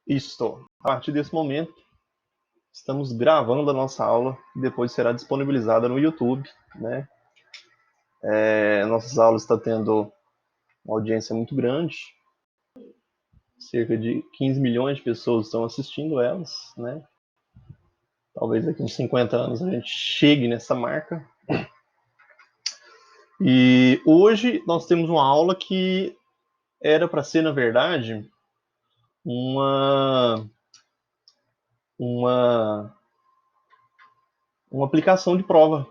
Isto. A partir desse momento, estamos gravando a nossa aula e depois será disponibilizada no YouTube, né? Nossas aulas estão tendo uma audiência muito grande, cerca de 15 milhões de pessoas estão assistindo elas, né? Talvez daqui uns 50 anos a gente chegue nessa marca. E hoje nós temos uma aula que era para ser, na verdade, uma, uma, uma aplicação de prova,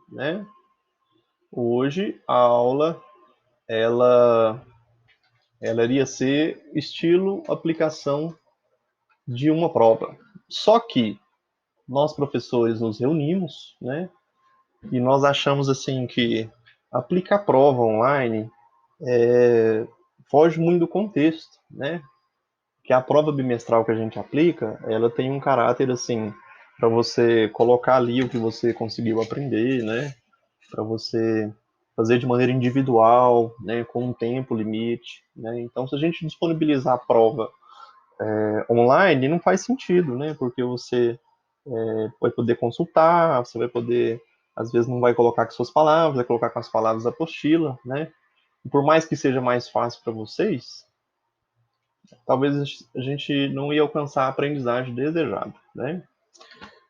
né? Hoje a aula ela, ela iria ser estilo aplicação de uma prova. Só que nós professores nos reunimos, né? E nós achamos assim que aplicar prova online foge muito do contexto, né? Que a prova bimestral que a gente aplica, ela tem um caráter assim para você colocar ali o que você conseguiu aprender, né? Para você fazer de maneira individual, né, com um tempo limite, né? Então, se a gente disponibilizar a prova online, não faz sentido, né? Porque você vai poder consultar, você vai poder, às vezes não vai colocar com suas palavras, vai colocar com as palavras da apostila, né? E por mais que seja mais fácil para vocês, talvez a gente não ia alcançar a aprendizagem desejada, né?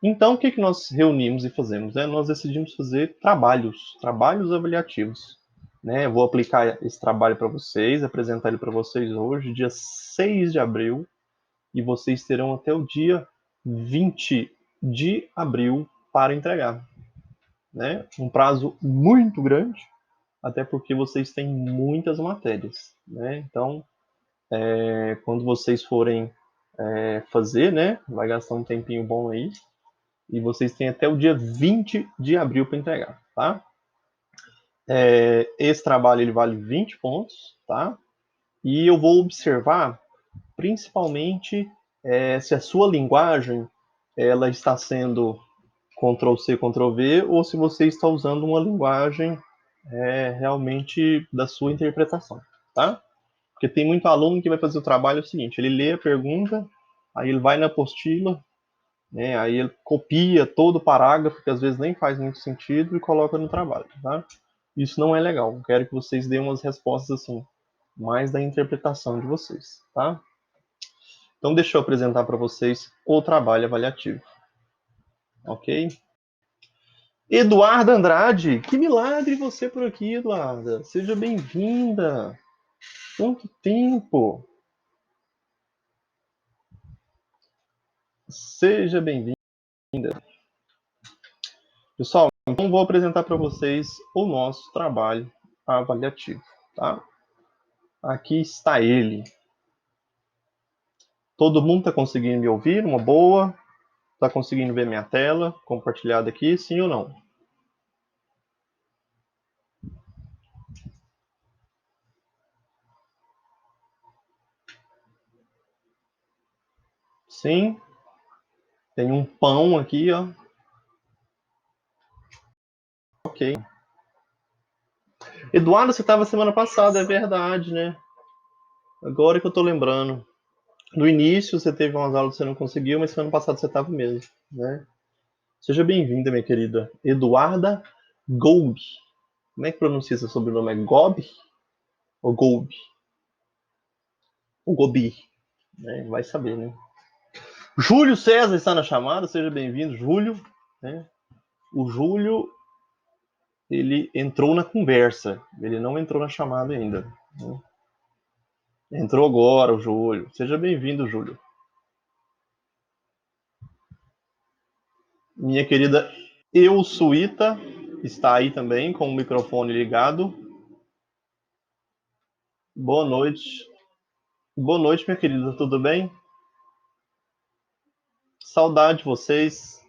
Então, o que, que nós reunimos e fazemos? Né? Nós decidimos fazer trabalhos avaliativos. Né? Eu vou aplicar esse trabalho para vocês, apresentar ele para vocês hoje, dia 6 de abril, e vocês terão até o dia 20 de abril para entregar. Né? Um prazo muito grande, até porque vocês têm muitas matérias. Né? Então, quando vocês forem fazer, né? Vai gastar um tempinho bom aí, e vocês têm até o dia 20 de abril para entregar, tá? Esse trabalho ele vale 20 pontos, tá? E eu vou observar principalmente se a sua linguagem ela está sendo Ctrl C, Ctrl V, ou se você está usando uma linguagem realmente da sua interpretação, tá? Porque tem muito aluno que vai fazer o trabalho o seguinte, ele lê a pergunta, aí ele vai na apostila, né? Aí ele copia todo o parágrafo, que às vezes nem faz muito sentido, e coloca no trabalho, tá? Isso não é legal. Eu quero que vocês deem umas respostas assim, mais da interpretação de vocês, tá? Então deixa eu apresentar para vocês o trabalho avaliativo, ok? Eduarda Andrade, que milagre você por aqui, Eduarda. Seja bem-vinda. Quanto tempo? Seja bem-vinda. Pessoal, então vou apresentar para vocês o nosso trabalho avaliativo, tá? Aqui está ele. Todo mundo está conseguindo me ouvir? Uma boa? Está conseguindo ver minha tela compartilhada aqui? Sim ou não? Sim. Tem um pão aqui, ó. Ok. Eduardo, você estava semana passada, é verdade, né? Agora que eu tô lembrando. No início você teve umas aulas que você não conseguiu, mas semana passada você estava mesmo, né? Seja bem-vinda, minha querida Eduarda Golbi. Como é que pronuncia seu sobrenome? É Gobi ou Golbi? Ou Gobi? Né? Vai saber, né? Júlio César está na chamada, seja bem-vindo, Júlio. Né? O Júlio, ele entrou na conversa, ele não entrou na chamada ainda. Né? Entrou agora o Júlio. Seja bem-vindo, Júlio. Minha querida Eusuíta está aí também com o microfone ligado. Boa noite. Boa noite, minha querida, tudo bem? Saudade de vocês.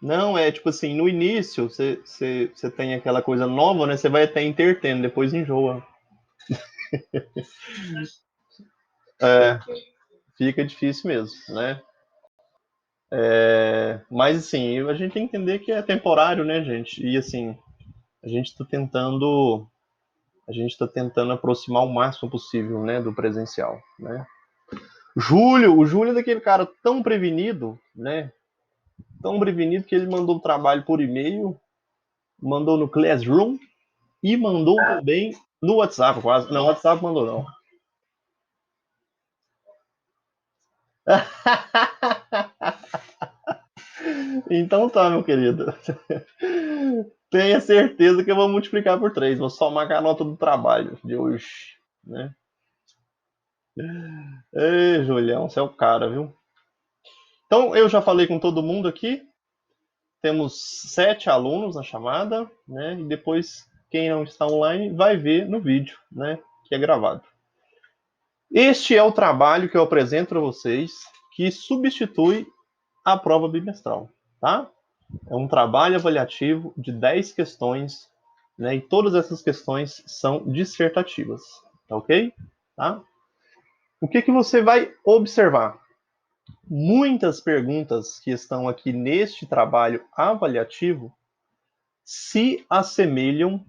Não, é tipo assim, no início você tem aquela coisa nova, né? Você vai até entretendo, depois enjoa. É, fica difícil mesmo, né? Mas assim, a gente tem que entender que é temporário, né, gente? E assim, a gente está tentando A gente está tentando aproximar o máximo possível, né, do presencial, né? O Júlio é daquele cara tão prevenido, né? Tão prevenido que ele mandou o trabalho por e-mail, mandou no Classroom e mandou também no WhatsApp, quase. Não, WhatsApp mandou não. Então tá, meu querido. Tenha certeza que eu vou multiplicar por 3. Vou somar com a nota do trabalho de hoje, né? Ei, Julião, você é o cara, viu? Então, eu já falei com todo mundo aqui. Temos 7 alunos na chamada, né? E depois, quem não está online vai ver no vídeo, né? Que é gravado. Este é o trabalho que eu apresento para vocês, que substitui a prova bimestral, tá? É um trabalho avaliativo de 10 questões, né? E todas essas questões são dissertativas, tá ok? Tá? O que, que você vai observar? Muitas perguntas que estão aqui neste trabalho avaliativo se assemelham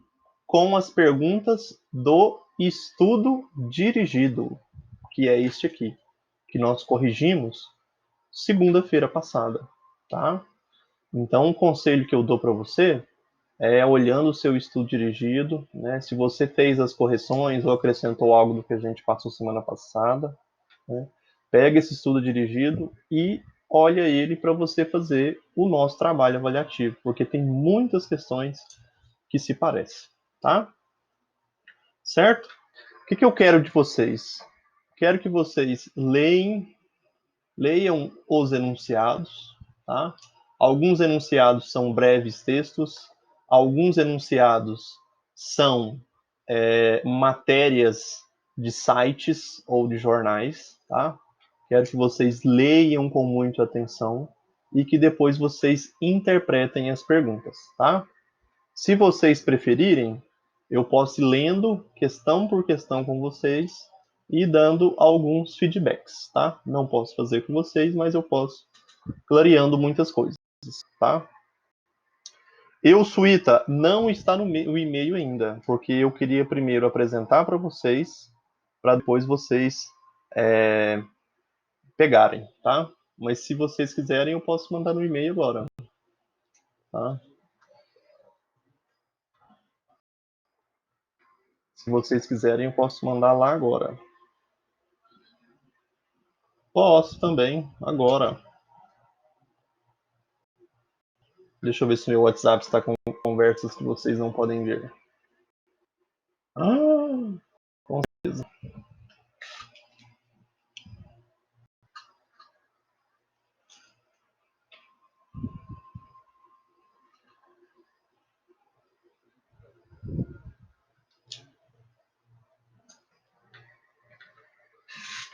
com as perguntas do estudo dirigido, que é este aqui, que nós corrigimos segunda-feira passada, tá? Então, o conselho que eu dou para você é olhando o seu estudo dirigido, né? Se você fez as correções ou acrescentou algo do que a gente passou semana passada, né? Pega esse estudo dirigido e olha ele para você fazer o nosso trabalho avaliativo, porque tem muitas questões que se parecem, tá? Certo? O que, que eu quero de vocês? Quero que vocês leiam os enunciados, tá? Alguns enunciados são breves textos, alguns enunciados são matérias de sites ou de jornais, tá? Quero que vocês leiam com muita atenção e que depois vocês interpretem as perguntas, tá? Se vocês preferirem, eu posso ir lendo questão por questão com vocês e dando alguns feedbacks, tá? Não posso fazer com vocês, mas eu posso clareando muitas coisas, tá? Suíta, não está no e-mail ainda, porque eu queria primeiro apresentar para vocês, para depois vocês pegarem, tá? Mas se vocês quiserem, eu posso mandar no e-mail agora, tá? Se vocês quiserem, eu posso mandar lá agora. Posso também, agora. Deixa eu ver se meu WhatsApp está com conversas que vocês não podem ver. Ah, com certeza.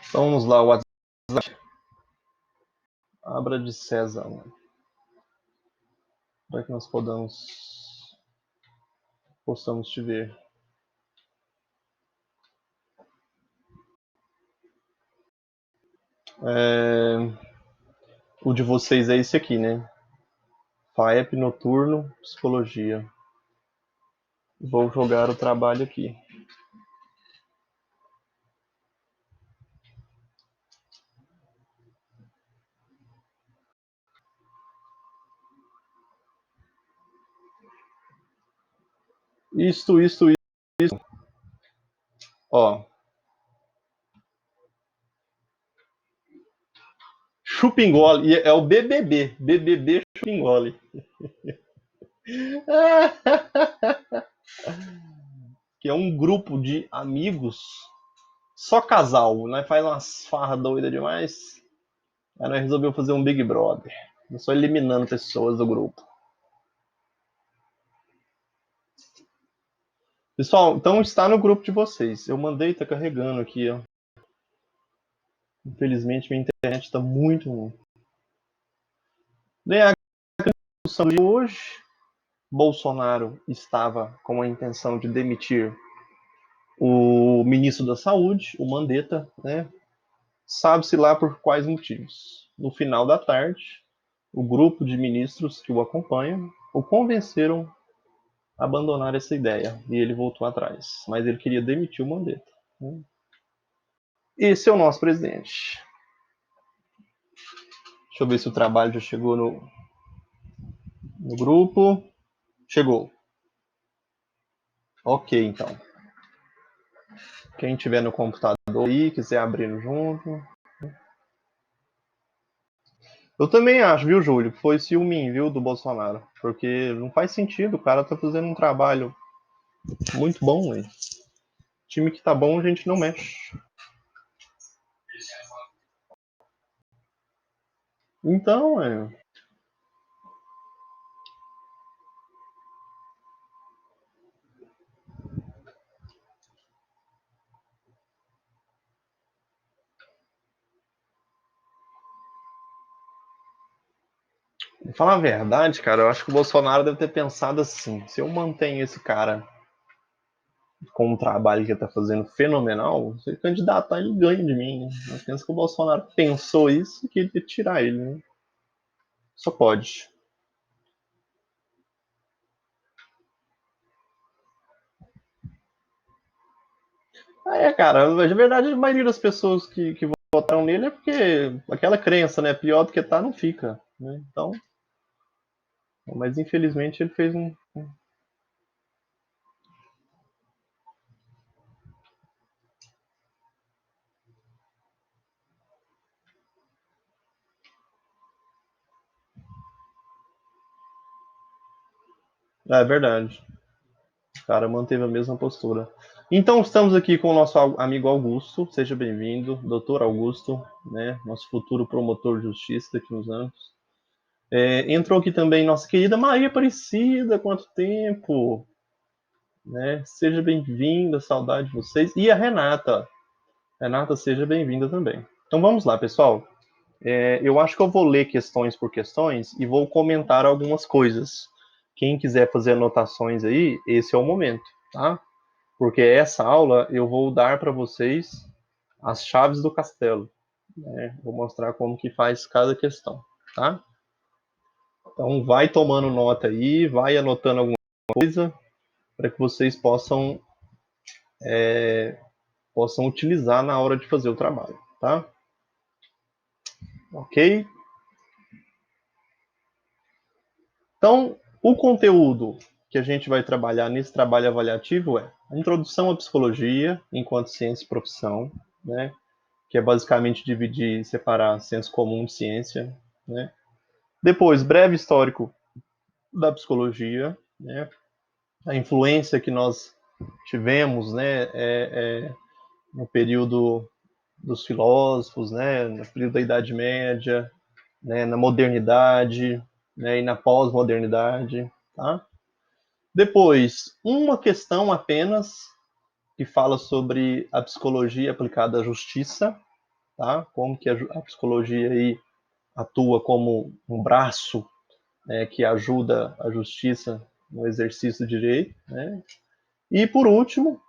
Então vamos lá, o WhatsApp. Abra de César, para que nós possamos te ver. O de vocês é esse aqui, né? FAEP Noturno, Psicologia. Vou jogar o trabalho aqui. Isto. Ó. Chupingole. É o BBB. BBB Chupingole. Que é um grupo de amigos, só casal, né? Faz umas farras doidas demais. Aí nós resolveu fazer um Big Brother. Só eliminando pessoas do grupo. Pessoal, então está no grupo de vocês. Eu mandei, tá carregando aqui, ó. Infelizmente minha internet está muito ruim. Bem, a discussão de hoje, Bolsonaro estava com a intenção de demitir o ministro da Saúde, o Mandetta, né? Sabe-se lá por quais motivos. No final da tarde, o grupo de ministros que o acompanham o convenceram abandonar essa ideia e ele voltou atrás. Mas ele queria demitir o Mandetta. Né? Esse é o nosso presidente. Deixa eu ver se o trabalho já chegou no grupo. Chegou. Ok, então. Quem tiver no computador aí, quiser abrir junto. Eu também acho, viu, Júlio, que foi ciúme, viu, do Bolsonaro. Porque não faz sentido, o cara tá fazendo um trabalho muito bom, hein? Time que tá bom, a gente não mexe. Então, pra falar a verdade, cara, eu acho que o Bolsonaro deve ter pensado assim: se eu mantenho esse cara com um trabalho que ele tá fazendo fenomenal, se ele candidatar, ele ganha de mim. Né? Eu penso que o Bolsonaro pensou isso e que ele ia tirar ele, né? Só pode. Cara, na verdade, a maioria das pessoas que votaram nele é porque aquela crença, né? Pior do que tá, não fica. Né? Então, mas infelizmente ele fez um. É verdade. O cara manteve a mesma postura. Então, estamos aqui com o nosso amigo Augusto. Seja bem-vindo, doutor Augusto, né? Nosso futuro promotor de justiça daqui uns anos. Entrou aqui também nossa querida Maria Aparecida, quanto tempo! Né? Seja bem-vinda, saudade de vocês. E a Renata. Renata, seja bem-vinda também. Então vamos lá, pessoal. Eu acho que eu vou ler questões por questões e vou comentar algumas coisas. Quem quiser fazer anotações aí, esse é o momento, tá? Porque essa aula eu vou dar para vocês as chaves do castelo. Né? Vou mostrar como que faz cada questão, tá? Então vai tomando nota aí, vai anotando alguma coisa para que vocês possam utilizar na hora de fazer o trabalho, tá? Ok? Então, o conteúdo que a gente vai trabalhar nesse trabalho avaliativo é a introdução à psicologia enquanto ciência e profissão, né? Que é basicamente dividir, separar senso comum de ciência, né? Depois, breve histórico da psicologia, né? A influência que nós tivemos, né? No período dos filósofos, né? No período da Idade Média, né? Na modernidade, né? E na pós-modernidade, tá? Depois, uma questão apenas que fala sobre a psicologia aplicada à justiça, tá? Como que a psicologia aí atua como um braço, né, que ajuda a justiça no exercício do direito, né? E por último,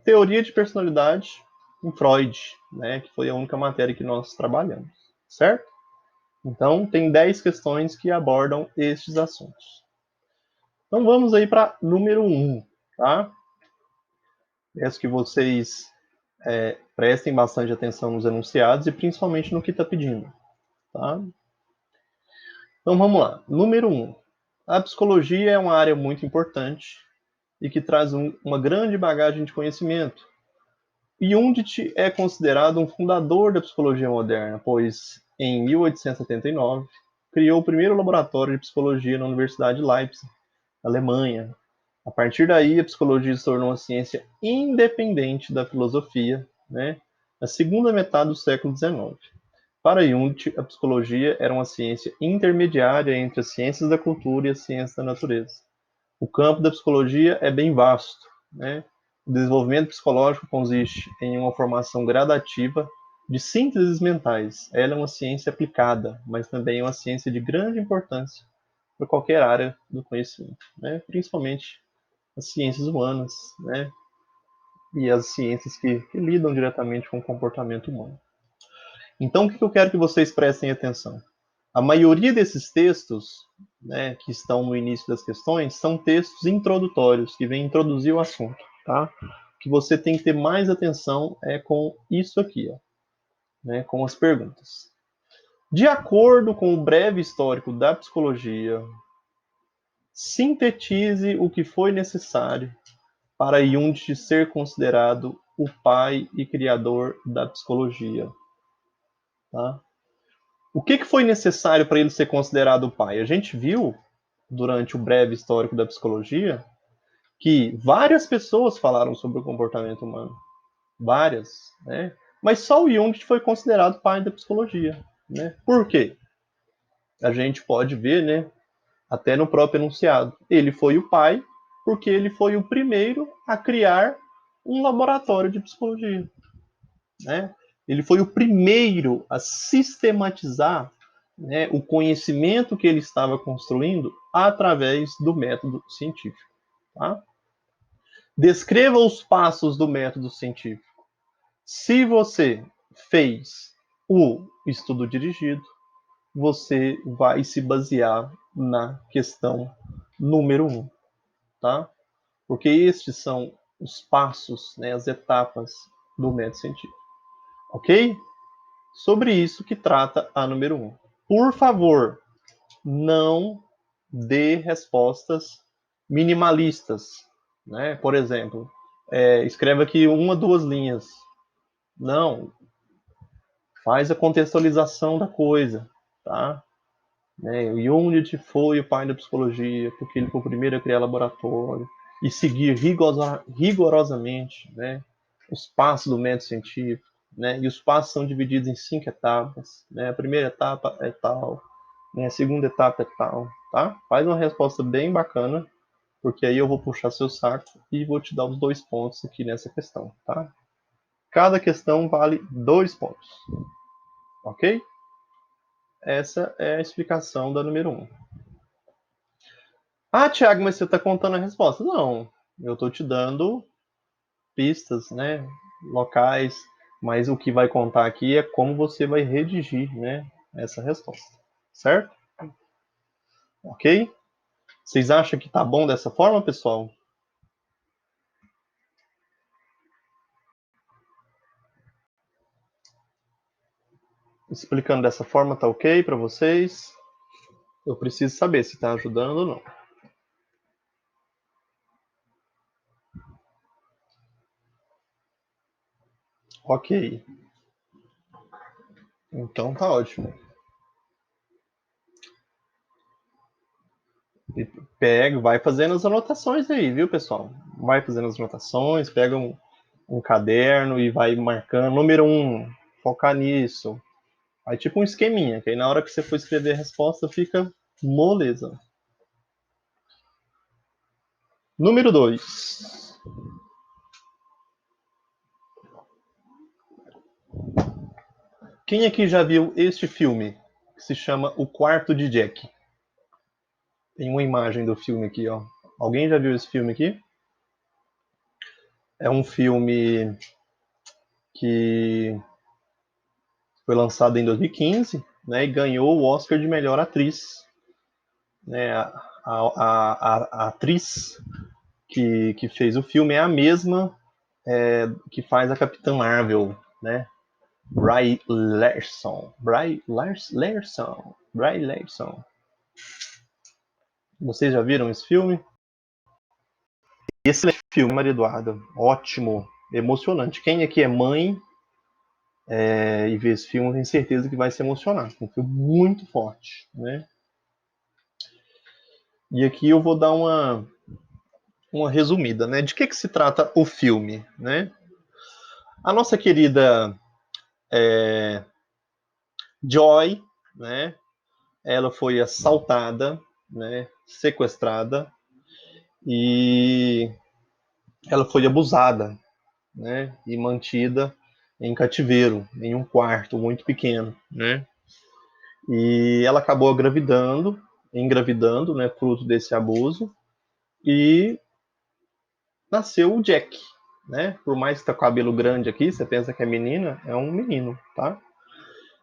teoria de personalidade em Freud, né, que foi a única matéria que nós trabalhamos, certo? Então, tem 10 questões que abordam estes assuntos. Então, vamos aí para número 1, tá? Peço que vocês prestem bastante atenção nos enunciados e principalmente no que está pedindo, tá? Então, vamos lá. Número 1. A psicologia é uma área muito importante e que traz uma grande bagagem de conhecimento. Jundt é considerado um fundador da psicologia moderna, pois, em 1879, criou o primeiro laboratório de psicologia na Universidade de Leipzig, Alemanha. A partir daí, a psicologia se tornou uma ciência independente da filosofia, né, na segunda metade do século XIX. Para Jundt, a psicologia era uma ciência intermediária entre as ciências da cultura e as ciências da natureza. O campo da psicologia é bem vasto, né? O desenvolvimento psicológico consiste em uma formação gradativa de sínteses mentais. Ela é uma ciência aplicada, mas também é uma ciência de grande importância para qualquer área do conhecimento, né? Principalmente as ciências humanas, né? E as ciências que lidam diretamente com o comportamento humano. Então, o que eu quero que vocês prestem atenção? A maioria desses textos, né, que estão no início das questões são textos introdutórios, que vêm introduzir o assunto, tá? O que você tem que ter mais atenção é com isso aqui, ó, né, com as perguntas. De acordo com o breve histórico da psicologia, sintetize o que foi necessário para Jung ser considerado o pai e criador da psicologia. Tá? O que foi necessário para ele ser considerado o pai? A gente viu, durante o breve histórico da psicologia, que várias pessoas falaram sobre o comportamento humano. Várias, né? Mas só o Jung foi considerado pai da psicologia. Né? Por quê? A gente pode ver, né, até no próprio enunciado. Ele foi o pai porque ele foi o primeiro a criar um laboratório de psicologia. Né? Ele foi o primeiro a sistematizar, né, o conhecimento que ele estava construindo através do método científico. Tá? Descreva os passos do método científico. Se você fez o estudo dirigido, você vai se basear na questão número 1, tá? Porque estes são os passos, né, as etapas do método científico, ok? Sobre isso que trata a número 1. Por favor, não dê respostas minimalistas, né? Por exemplo, escreve aqui uma, duas linhas. Não, faz a contextualização da coisa, tá? Né? O Jung foi o pai da psicologia, porque ele foi o primeiro a criar laboratório, e seguir rigorosamente, né, os passos do método científico. Né? E os passos são divididos em 5 etapas. Né? A primeira etapa é tal, né? A segunda etapa é tal. Tá? Faz uma resposta bem bacana, porque aí eu vou puxar seu saco e vou te dar os 2 pontos aqui nessa questão. Tá? Cada questão vale 2 pontos. Ok? Essa é a explicação da número 1. Ah, Thiago, mas você está contando a resposta. Não, eu estou te dando pistas, né, locais, mas o que vai contar aqui é como você vai redigir, né, essa resposta, certo? Ok? Vocês acham que tá bom dessa forma, pessoal? Explicando dessa forma, tá ok para vocês? Eu preciso saber se está ajudando ou não. Ok. Então tá ótimo. Pega, vai fazendo as anotações aí, viu, pessoal? Vai fazendo as anotações, pega um caderno e vai marcando. Número 1, focar nisso. Aí tipo um esqueminha, que aí na hora que você for escrever a resposta fica moleza. Número 2. Quem aqui já viu este filme? Que se chama O Quarto de Jack. Tem uma imagem do filme aqui, ó. Alguém já viu esse filme aqui? É um filme que foi lançado em 2015, né, e ganhou o Oscar de melhor atriz. Né, a atriz que fez o filme é a mesma que faz a Capitã Marvel, né? Brie Larson. Brie Larson. Vocês já viram esse filme? Excelente filme, Maria Eduarda. Ótimo, emocionante. Quem aqui é mãe e vê esse filme tem certeza que vai se emocionar. Um filme muito forte, né? E aqui eu vou dar uma resumida, né? De que se trata o filme, né? A nossa querida Joy, né? Ela foi assaltada, né? Sequestrada e ela foi abusada, né? E mantida em cativeiro, em um quarto muito pequeno, né? E ela acabou engravidando, né? Fruto desse abuso e nasceu o Jack, né? Por mais que tá com o cabelo grande aqui, você pensa que é menina, é um menino, tá?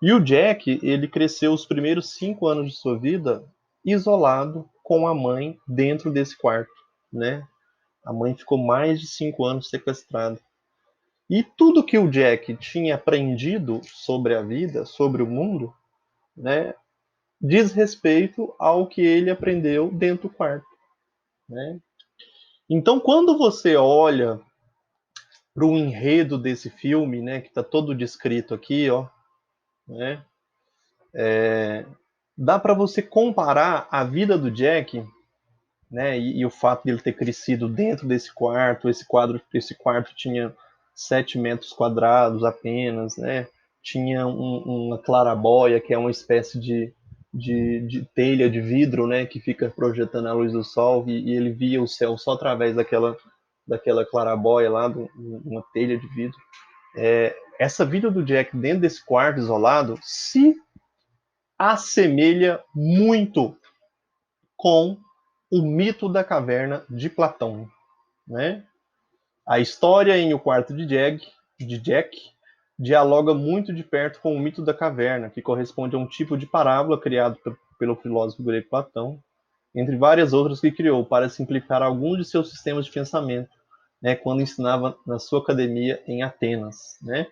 E o Jack, ele cresceu os primeiros 5 anos de sua vida isolado com a mãe dentro desse quarto, né? A mãe ficou mais de 5 anos sequestrada. E tudo que o Jack tinha aprendido sobre a vida, sobre o mundo, né, diz respeito ao que ele aprendeu dentro do quarto, né? Então, quando você olha para o enredo desse filme, né, que está todo descrito aqui, ó, né, dá para você comparar a vida do Jack, né, e o fato de ele ter crescido dentro desse quarto, esse quarto tinha 7 metros quadrados apenas, né, tinha uma clarabóia, que é uma espécie de telha de vidro, né, que fica projetando a luz do sol, e ele via o céu só através daquela clarabóia lá, uma telha de vidro. Essa vida do Jack dentro desse quarto isolado se assemelha muito com o mito da caverna de Platão, né? A história em O Quarto de Jack dialoga muito de perto com o mito da caverna, que corresponde a um tipo de parábola criado pelo filósofo grego Platão, entre várias outras que criou para simplificar alguns de seus sistemas de pensamento, né, quando ensinava na sua academia em Atenas, né?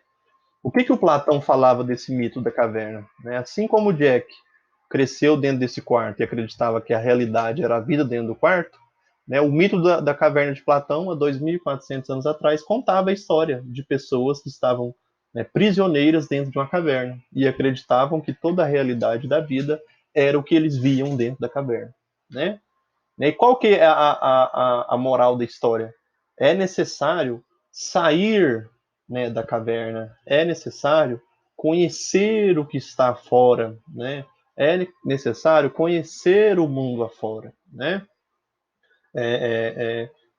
O que o Platão falava desse mito da caverna? Né? Assim como o Jack cresceu dentro desse quarto e acreditava que a realidade era a vida dentro do quarto, né, o mito da caverna de Platão, há 2.400 anos atrás, contava a história de pessoas que estavam, né, prisioneiras dentro de uma caverna e acreditavam que toda a realidade da vida era o que eles viam dentro da caverna. Né? E qual que é a moral da história? É necessário sair, né, da caverna, é necessário conhecer o que está fora, né? É necessário conhecer o mundo afora, né?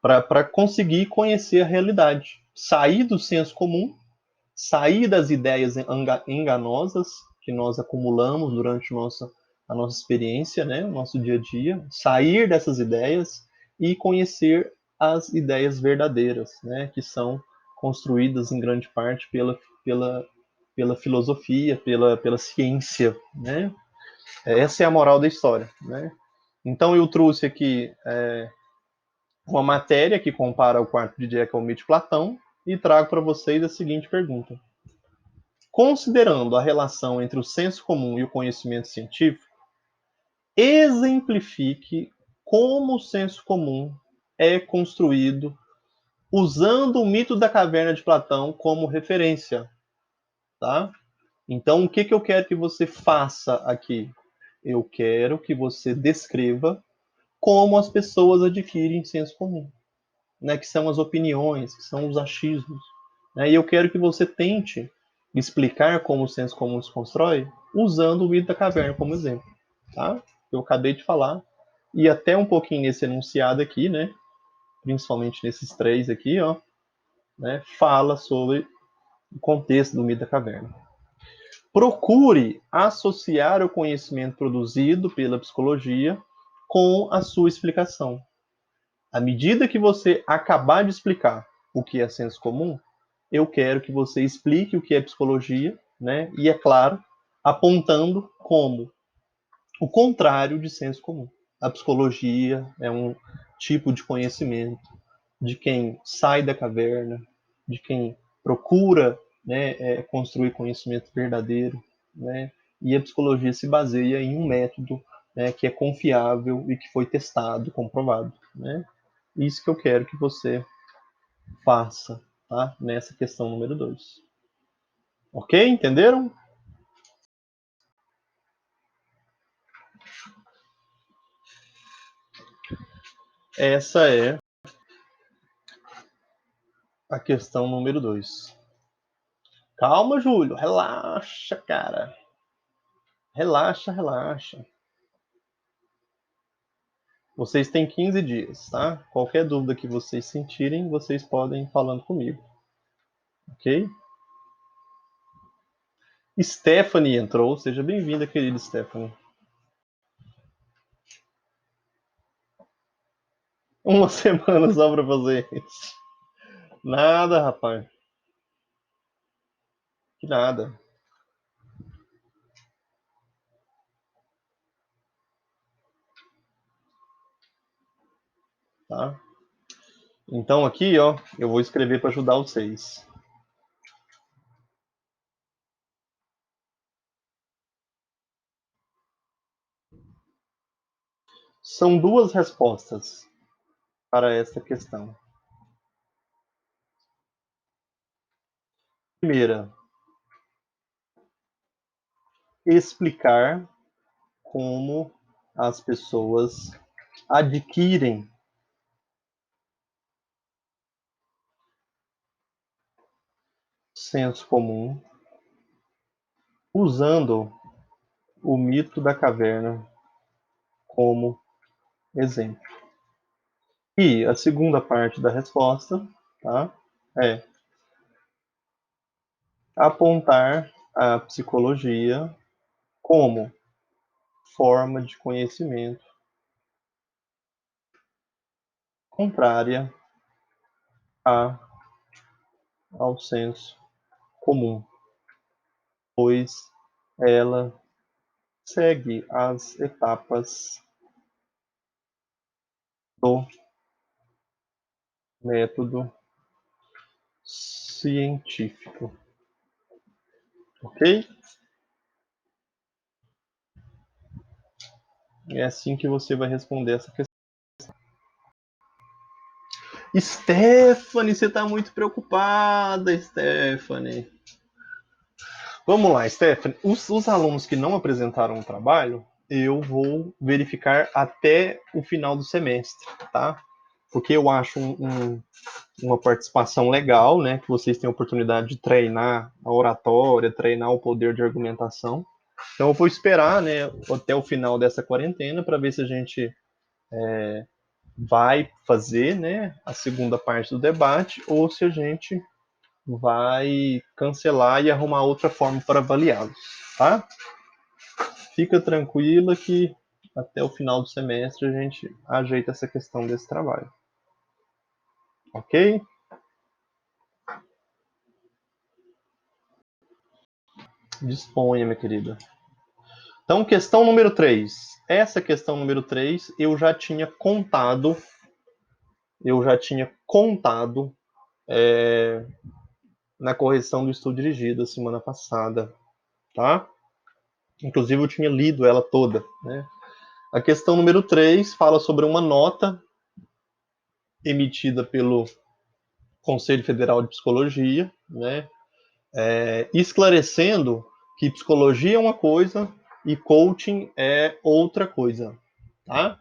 Para conseguir conhecer a realidade, sair do senso comum, sair das ideias enganosas que nós acumulamos durante a nossa experiência, né, o nosso dia a dia, sair dessas ideias e conhecer as ideias verdadeiras, né, que são construídas em grande parte pela filosofia, pela ciência, né? Essa é a moral da história, né? Então eu trouxe aqui uma matéria que compara o quarto de Jack ao mito de Platão e trago para vocês a seguinte pergunta: considerando a relação entre o senso comum e o conhecimento científico, exemplifique como o senso comum é construído usando o mito da caverna de Platão como referência, tá? Então, o que eu quero que você faça aqui? Eu quero que você descreva como as pessoas adquirem senso comum, né? Que são as opiniões, que são os achismos. Né? E eu quero que você tente explicar como o senso comum se constrói usando o mito da caverna como exemplo. Tá? Eu acabei de falar. E até um pouquinho nesse enunciado aqui, né? Principalmente nesses três aqui, ó, né? Fala sobre o contexto do mito da caverna. Procure associar o conhecimento produzido pela psicologia com a sua explicação. À medida que você acabar de explicar o que é senso comum, eu quero que você explique o que é psicologia, né? E, é claro, apontando como o contrário de senso comum. A psicologia é um tipo de conhecimento de quem sai da caverna, de quem procura, né, construir conhecimento verdadeiro, né? E a psicologia se baseia em um método, né, que é confiável e que foi testado, comprovado, né? Isso que eu quero que você faça, tá? Nessa questão número 2. Ok? Entenderam? Essa é a questão número 2. Calma, Júlio. Relaxa, cara. Relaxa, relaxa. Vocês têm 15 dias, tá? Qualquer dúvida que vocês sentirem, vocês podem ir falando comigo. Ok? Stephanie entrou. Seja bem-vinda, querida Stephanie. Uma semana só pra fazer isso. Nada, rapaz. Que nada. tá? Então aqui, ó, eu vou escrever para ajudar vocês. São duas respostas para essa questão. Primeira, explicar como as pessoas adquirem senso comum usando o mito da caverna como exemplo. E a segunda parte da resposta, tá, é apontar a psicologia como forma de conhecimento contrária ao senso comum, pois ela segue as etapas do método científico, ok? É assim que você vai responder essa questão. Stephanie, você está muito preocupada, Stephanie. Vamos lá, Stephanie. Os alunos que não apresentaram o trabalho, eu vou verificar até o final do semestre, tá? Porque eu acho uma participação legal, né? Que vocês têm a oportunidade de treinar a oratória, treinar o poder de argumentação. Então eu vou esperar, né, até o final dessa quarentena para ver se a gente vai fazer, né, a segunda parte do debate ou se a gente vai cancelar e arrumar outra forma para avaliá-los, tá? Fica tranquila que até o final do semestre a gente ajeita essa questão desse trabalho, ok? Disponha, minha querida. Então, questão número 3. Essa questão número 3 eu já tinha contado na correção do estudo dirigido semana passada, tá? Inclusive eu tinha lido ela toda, né? A questão número 3 fala sobre uma nota emitida pelo Conselho Federal de Psicologia, né? Esclarecendo que psicologia é uma coisa e coaching é outra coisa, tá?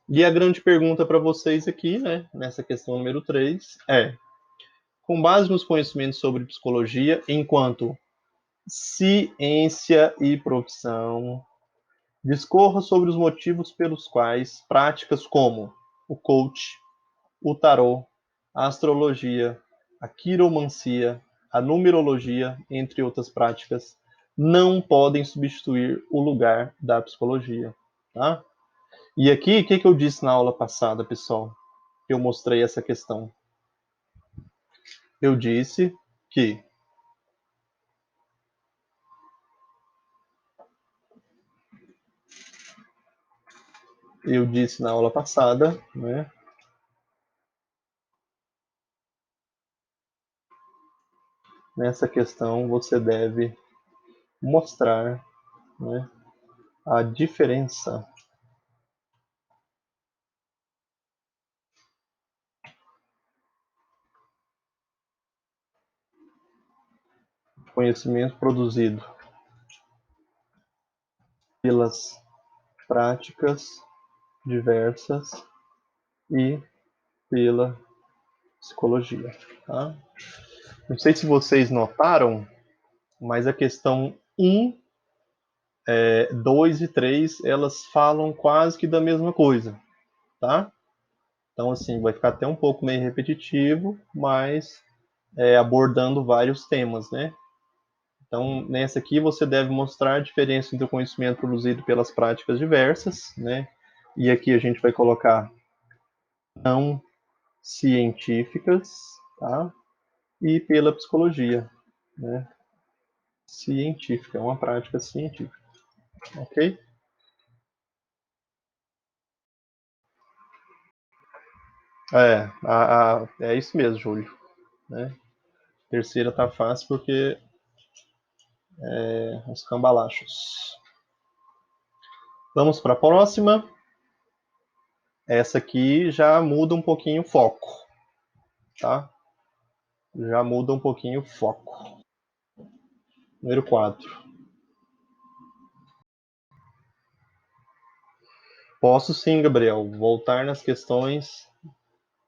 E a grande pergunta para vocês aqui, né, nessa questão número 3 é: com base nos conhecimentos sobre psicologia enquanto ciência e profissão, discorra sobre os motivos pelos quais práticas como o coach, o tarô, a astrologia, a quiromancia, a numerologia, entre outras práticas, não podem substituir o lugar da psicologia, tá? E aqui, o que eu disse na aula passada, pessoal? Eu mostrei essa questão. Eu disse que eu disse na aula passada, né? Nessa questão você deve mostrar, né, a diferença do conhecimento produzido pelas práticas diversas e pela psicologia, tá? Não sei se vocês notaram, mas a questão 1, 2 e 3, elas falam quase que da mesma coisa, tá? Então, assim, vai ficar até um pouco meio repetitivo, mas abordando vários temas, né? Então, nessa aqui você deve mostrar a diferença entre o conhecimento produzido pelas práticas diversas, né? E aqui a gente vai colocar não científicas, tá? E pela psicologia, né? Científica, é uma prática científica, ok? É isso mesmo, Júlio. Né? Terceira tá fácil porque os cambalachos. Vamos para a próxima. Essa aqui já muda um pouquinho o foco, tá? Já muda um pouquinho o foco. Número 4. Posso sim, Gabriel, voltar nas questões,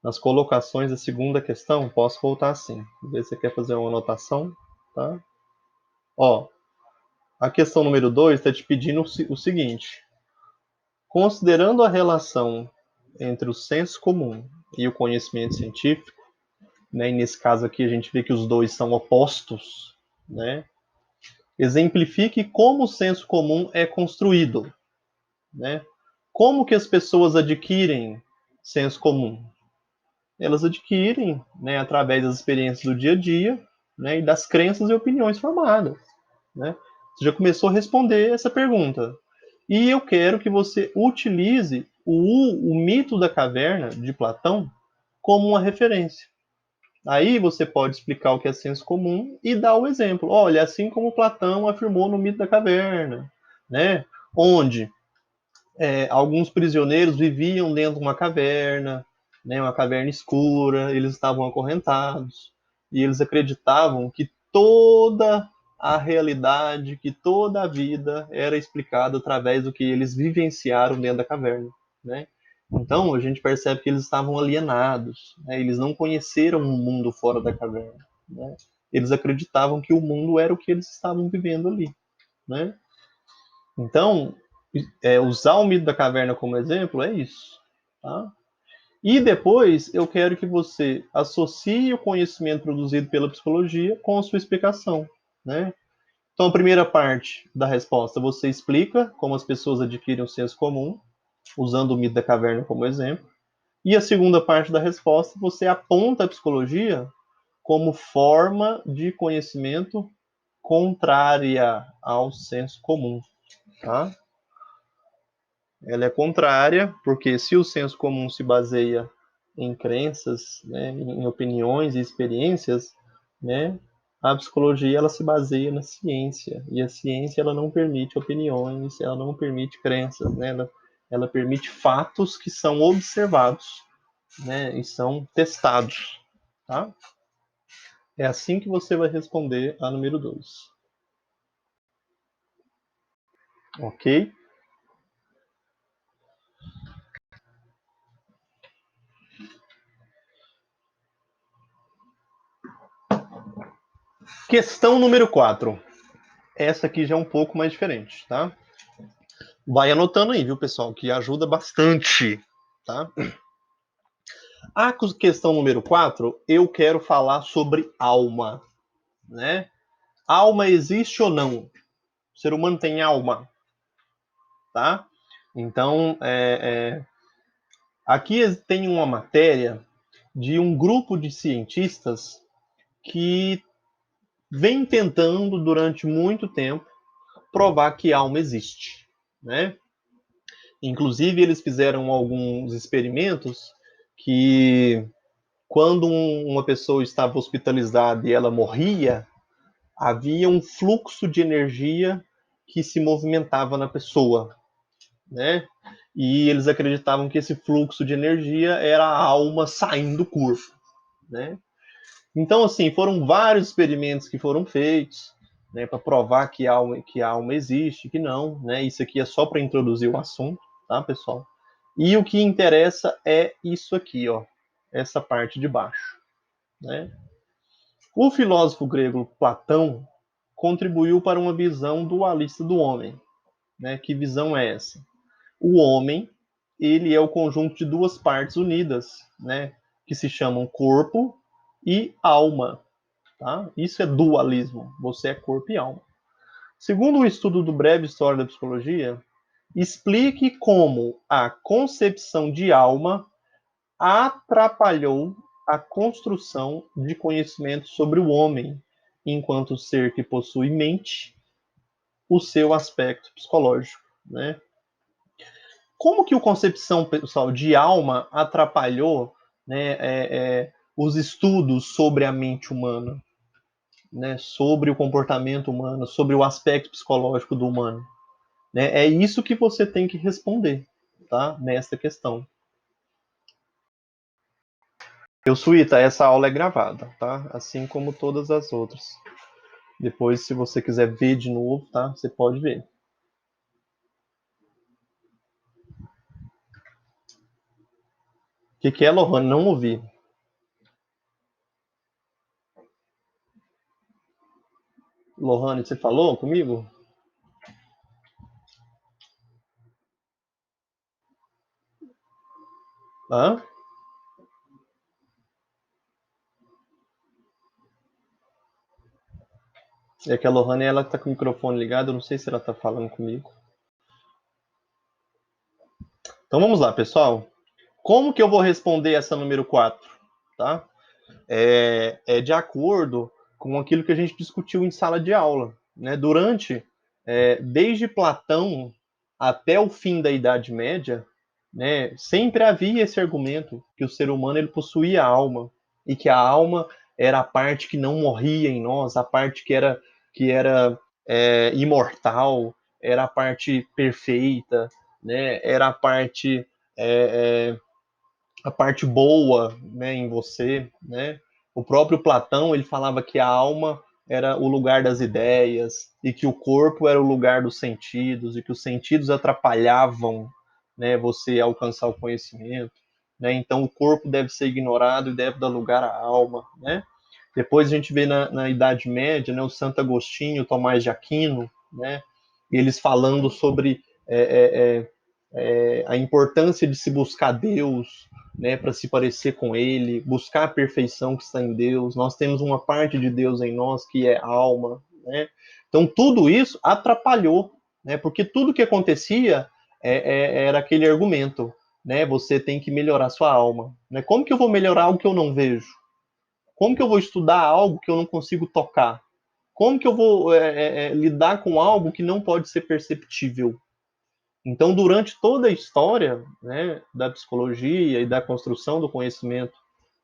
nas colocações da segunda questão? Posso voltar sim. Vê se você quer fazer uma anotação, tá? Ó, a questão número 2 está te pedindo o seguinte: considerando a relação entre o senso comum e o conhecimento científico, né, e nesse caso aqui a gente vê que os dois são opostos, né? Exemplifique como o senso comum é construído, né? Como que as pessoas adquirem senso comum? Elas adquirem, né, através das experiências do dia a dia, né, e das crenças e opiniões formadas, né? Você já começou a responder essa pergunta. E eu quero que você utilize o mito da caverna de Platão como uma referência. Aí você pode explicar o que é senso comum e dar o exemplo. Olha, assim como Platão afirmou no mito da caverna, né? Onde alguns prisioneiros viviam dentro de uma caverna, né? Uma caverna escura, eles estavam acorrentados e eles acreditavam que toda a realidade, que toda a vida era explicada através do que eles vivenciaram dentro da caverna, né? Então a gente percebe que eles estavam alienados, né? Eles não conheceram o mundo fora da caverna, né? Eles acreditavam que o mundo era o que eles estavam vivendo ali, né? Então, usar o mito da caverna como exemplo é isso, tá? E depois eu quero que você associe o conhecimento produzido pela psicologia com a sua explicação, né? Então, a primeira parte da resposta, você explica como as pessoas adquirem o senso comum, usando o mito da caverna como exemplo. E a segunda parte da resposta, você aponta a psicologia como forma de conhecimento contrária ao senso comum, tá? Ela é contrária, porque se o senso comum se baseia em crenças, né, em opiniões e experiências, né, a psicologia ela se baseia na ciência, e a ciência ela não permite opiniões, ela não permite crenças, né, ela permite fatos que são observados, né, e são testados, tá? É assim que você vai responder a número 2, ok? Questão número 4. Essa aqui já é um pouco mais diferente, tá? Vai anotando aí, viu, pessoal, que ajuda bastante, tá? A questão número 4, eu quero falar sobre alma, né? Alma existe ou não? O ser humano tem alma, tá? Então, aqui tem uma matéria de um grupo de cientistas que vem tentando, durante muito tempo, provar que alma existe, né? Inclusive, eles fizeram alguns experimentos que quando uma pessoa estava hospitalizada e ela morria, havia um fluxo de energia que se movimentava na pessoa, né? E eles acreditavam que esse fluxo de energia era a alma saindo do corpo, né? Então, assim, foram vários experimentos que foram feitos, né, para provar que a alma existe, que não, né? Isso aqui é só para introduzir o assunto, tá, pessoal? E o que interessa é isso aqui, ó, essa parte de baixo, né? O filósofo grego Platão contribuiu para uma visão dualista do homem, né? Que visão é essa? O homem, ele é o conjunto de duas partes unidas, né? Que se chamam corpo e alma, tá? Isso é dualismo. Você é corpo e alma. Segundo o estudo do Breve História da Psicologia, explique como a concepção de alma atrapalhou a construção de conhecimento sobre o homem, enquanto ser que possui mente, o seu aspecto psicológico, né? Como que a concepção, pessoal, de alma atrapalhou né, os estudos sobre a mente humana, né, sobre o comportamento humano, sobre o aspecto psicológico do humano. Né? É isso que você tem que responder, tá? Nessa questão. Eu, Suíta, essa aula é gravada, tá? Assim como todas as outras. Depois, se você quiser ver de novo, tá? Você pode ver. O que é, Lohane? Não ouvi. Lohane, você falou comigo? Hã? É que a Lohane, ela tá com o microfone ligado, eu não sei se ela tá falando comigo. Então vamos lá, pessoal. Como que eu vou responder essa número 4? Tá? É de acordo com aquilo que a gente discutiu em sala de aula. Né? Desde Platão até o fim da Idade Média, né, sempre havia esse argumento que o ser humano ele possuía alma e que a alma era a parte que não morria em nós, a parte que era imortal, era a parte perfeita, né, era a parte boa, né, em você, né? O próprio Platão ele falava que a alma era o lugar das ideias e que o corpo era o lugar dos sentidos e que os sentidos atrapalhavam, né, você alcançar o conhecimento, né? Então o corpo deve ser ignorado e deve dar lugar à alma, né? Depois a gente vê na Idade Média, né, o Santo Agostinho, o Tomás de Aquino, né? Eles falando sobre a importância de se buscar Deus, né, para se parecer com Ele, buscar a perfeição que está em Deus. Nós temos uma parte de Deus em nós que é alma, né? Então tudo isso atrapalhou, né? Porque tudo que acontecia era aquele argumento, né? Você tem que melhorar sua alma, né? Como que eu vou melhorar algo que eu não vejo? Como que eu vou estudar algo que eu não consigo tocar? Como que eu vou lidar com algo que não pode ser perceptível? Então, durante toda a história, né, da psicologia e da construção do conhecimento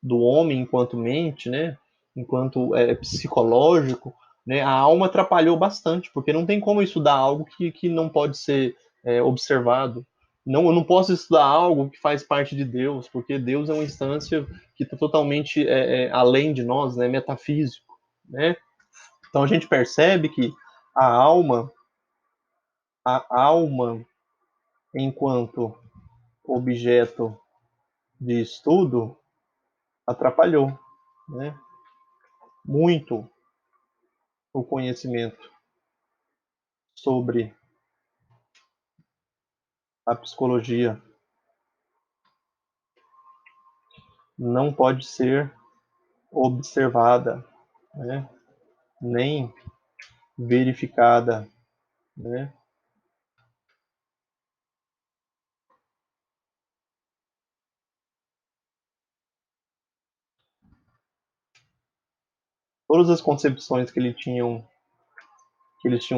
do homem enquanto mente, né, enquanto psicológico, né, a alma atrapalhou bastante, porque não tem como estudar algo que não pode ser observado. Não, eu não posso estudar algo que faz parte de Deus, porque Deus é uma instância que está totalmente além de nós, né, metafísico. Né? Então, a gente percebe que a alma, a alma enquanto objeto de estudo atrapalhou, né, muito o conhecimento sobre a psicologia. Não pode ser observada, né, nem verificada, né. Todas as concepções que eles tinham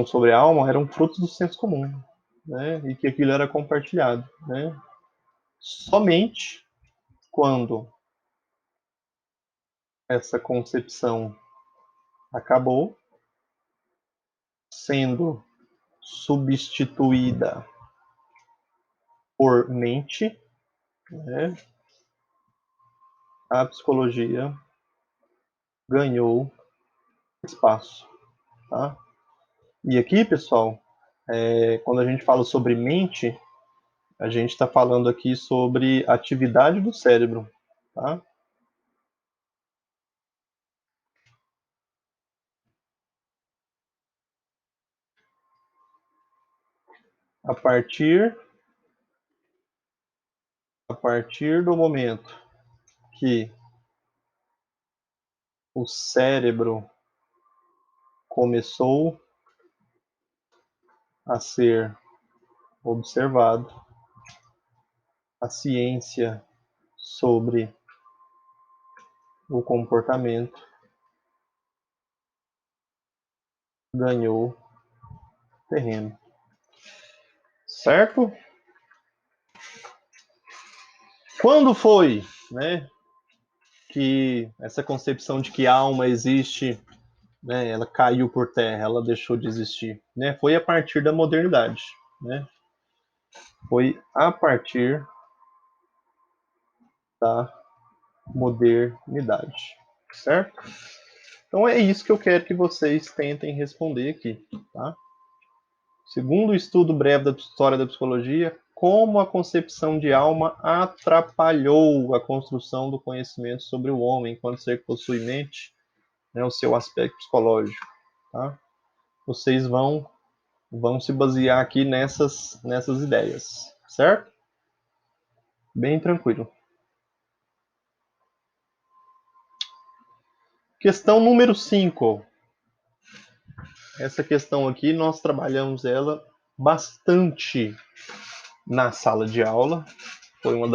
sobre a alma eram frutos do senso comum, né, e que aquilo era compartilhado, né. Somente quando essa concepção acabou sendo substituída por mente, né, a psicologia ganhou espaço, tá? E aqui, pessoal, quando a gente fala sobre mente, a gente está falando aqui sobre atividade do cérebro, tá? A partir, a partir do momento que o cérebro começou a ser observado, a ciência sobre o comportamento ganhou terreno, certo? Quando foi, né? que essa concepção de que a alma existe, né, ela caiu por terra, ela deixou de existir, né? Foi a partir da modernidade, né? Foi a partir da modernidade, certo? Então é isso que eu quero que vocês tentem responder aqui, tá? Segundo o estudo breve da história da psicologia, como a concepção de alma atrapalhou a construção do conhecimento sobre o homem enquanto ser que possui mente, né, o seu aspecto psicológico, tá? Vocês vão se basear aqui nessas ideias, certo? Bem tranquilo. Questão número 5. Essa questão aqui nós trabalhamos ela bastante na sala de aula. Foi uma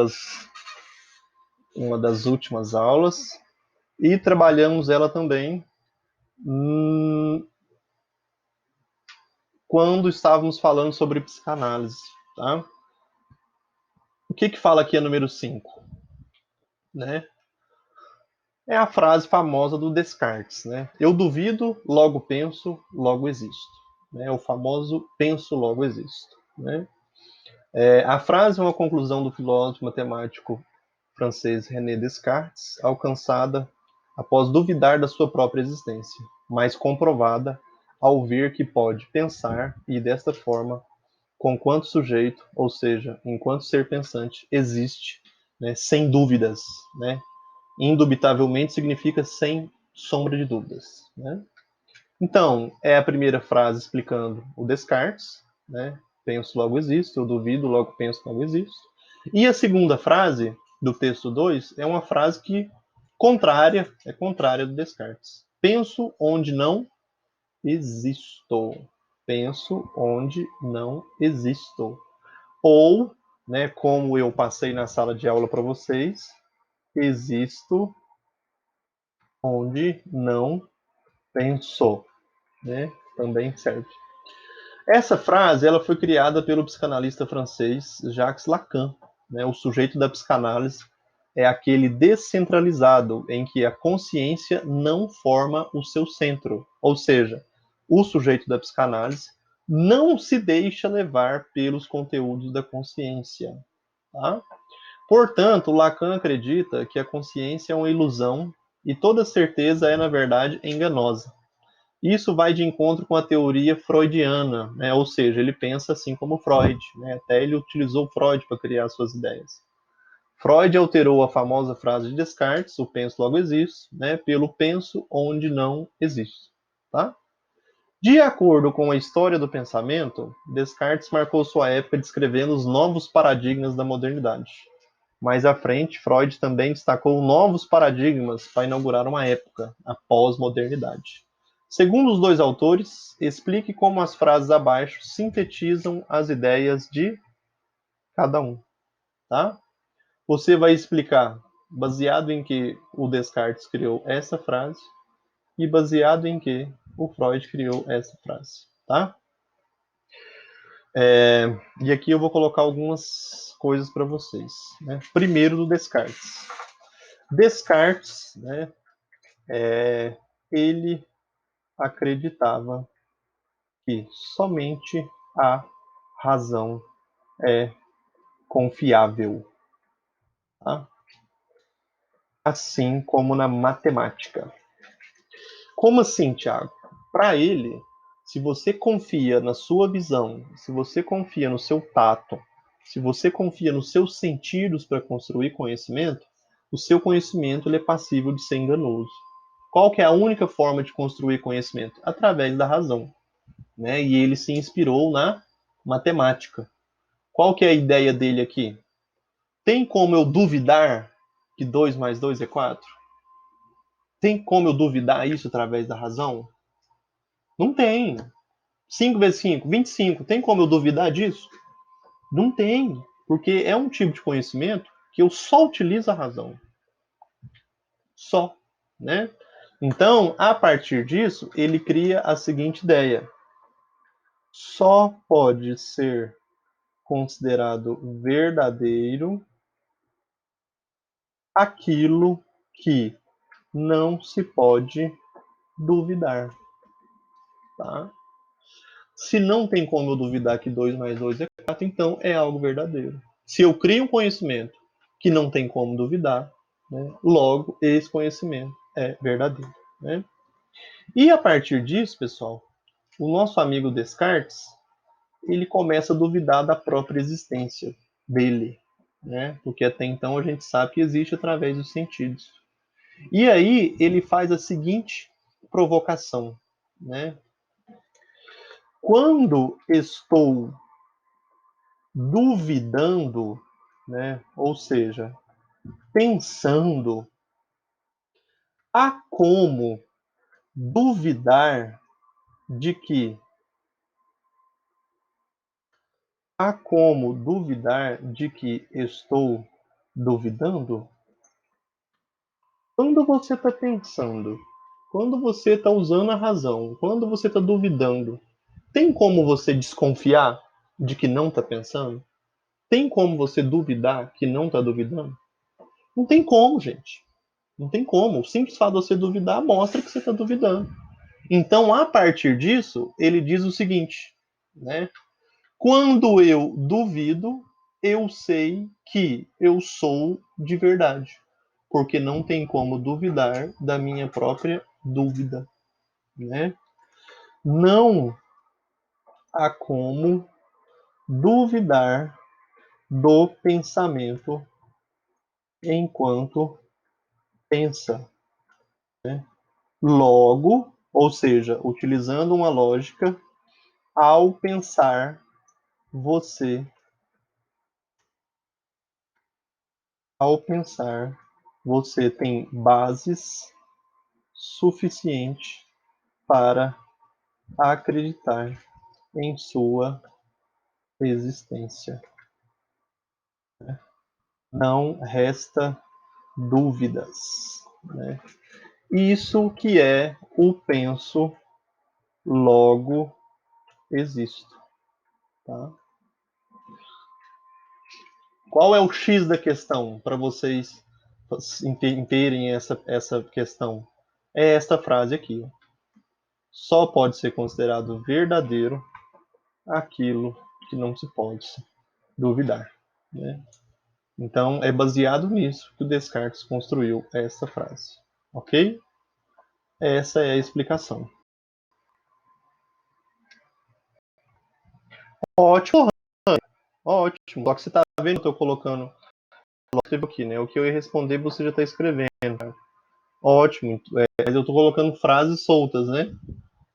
das últimas aulas. E trabalhamos ela também quando estávamos falando sobre psicanálise. Tá? O que fala aqui a número 5? Né? É a frase famosa do Descartes. Né? Eu duvido, logo penso, logo existo. Né? O famoso penso, logo existo. Né? A frase é uma conclusão do filósofo matemático francês René Descartes, alcançada após duvidar da sua própria existência, mas comprovada ao ver que pode pensar e, desta forma, conquanto sujeito, ou seja, enquanto ser pensante, existe, né, sem dúvidas. Né? Indubitavelmente significa sem sombra de dúvidas. Né? Então, é a primeira frase explicando o Descartes, né? Penso, logo existo, eu duvido, logo penso, logo existo. E a segunda frase do texto 2 é uma frase que é contrária do Descartes. Penso onde não existo. Penso onde não existo. Ou, né, como eu passei na sala de aula para vocês, existo onde não penso. Né? Também serve. Essa frase ela foi criada pelo psicanalista francês Jacques Lacan. Né? O sujeito da psicanálise é aquele descentralizado em que a consciência não forma o seu centro. Ou seja, o sujeito da psicanálise não se deixa levar pelos conteúdos da consciência. Tá? Portanto, Lacan acredita que a consciência é uma ilusão e toda certeza é, na verdade, enganosa. Isso vai de encontro com a teoria freudiana, né? Ou seja, ele pensa assim como Freud, né? Até ele utilizou Freud para criar suas ideias. Freud alterou a famosa frase de Descartes, o penso logo existe, né? Pelo penso onde não existe. Tá? De acordo com a história do pensamento, Descartes marcou sua época descrevendo os novos paradigmas da modernidade. Mais à frente, Freud também destacou novos paradigmas para inaugurar uma época, a pós-modernidade. Segundo os dois autores, explique como as frases abaixo sintetizam as ideias de cada um. Tá? Você vai explicar baseado em que o Descartes criou essa frase e baseado em que o Freud criou essa frase. Tá? E aqui eu vou colocar algumas coisas para vocês. Né? Primeiro do Descartes. Descartes, né, ele acreditava que somente a razão é confiável, tá? Assim como na matemática. Como assim, Tiago? Para ele, se você confia na sua visão, se você confia no seu tato, se você confia nos seus sentidos para construir conhecimento, o seu conhecimento ele é passível de ser enganoso. Qual que é a única forma de construir conhecimento? Através da razão. Né? E ele se inspirou na matemática. Qual que é a ideia dele aqui? Tem como eu duvidar que 2 mais 2 é 4? Tem como eu duvidar isso através da razão? Não tem. 5 vezes 5, 25. Tem como eu duvidar disso? Não tem. Porque é um tipo de conhecimento que eu só utilizo a razão. Só. Né? Então, a partir disso, ele cria a seguinte ideia. Só pode ser considerado verdadeiro aquilo que não se pode duvidar, tá? Se não tem como eu duvidar que 2 mais 2 é 4, então é algo verdadeiro. Se eu crio um conhecimento que não tem como duvidar, né, logo esse conhecimento é verdadeiro. Né? E a partir disso, pessoal, o nosso amigo Descartes, ele começa a duvidar da própria existência dele, né? Porque até então a gente sabe que existe através dos sentidos. E aí ele faz a seguinte provocação, né? Quando estou duvidando, né? Ou seja, pensando, há como duvidar de que há como duvidar de que estou duvidando? Quando você está pensando, quando você está usando a razão, quando você está duvidando, tem como você desconfiar de que não está pensando? Tem como você duvidar que não está duvidando? Não tem como, gente. Não tem como. O simples fato de você duvidar mostra que você está duvidando. Então, a partir disso, ele diz o seguinte, né? Quando eu duvido, eu sei que eu sou de verdade, porque não tem como duvidar da minha própria dúvida, né? Não há como duvidar do pensamento enquanto pensa. Logo, ou seja, utilizando uma lógica, ao pensar, você, ao pensar, você tem bases suficientes para acreditar em sua existência. Não resta dúvidas. Né? Isso que é o penso, logo existo. Tá? Qual é o X da questão para vocês terem essa questão? É esta frase aqui. Ó. Só pode ser considerado verdadeiro aquilo que não se pode duvidar. Né? Então, é baseado nisso que o Descartes construiu essa frase. Ok? Essa é a explicação. Ótimo, ótimo. Só que você está vendo que eu estou colocando aqui, né? O que eu ia responder você já está escrevendo. Cara. Ótimo. Mas eu estou colocando frases soltas, né?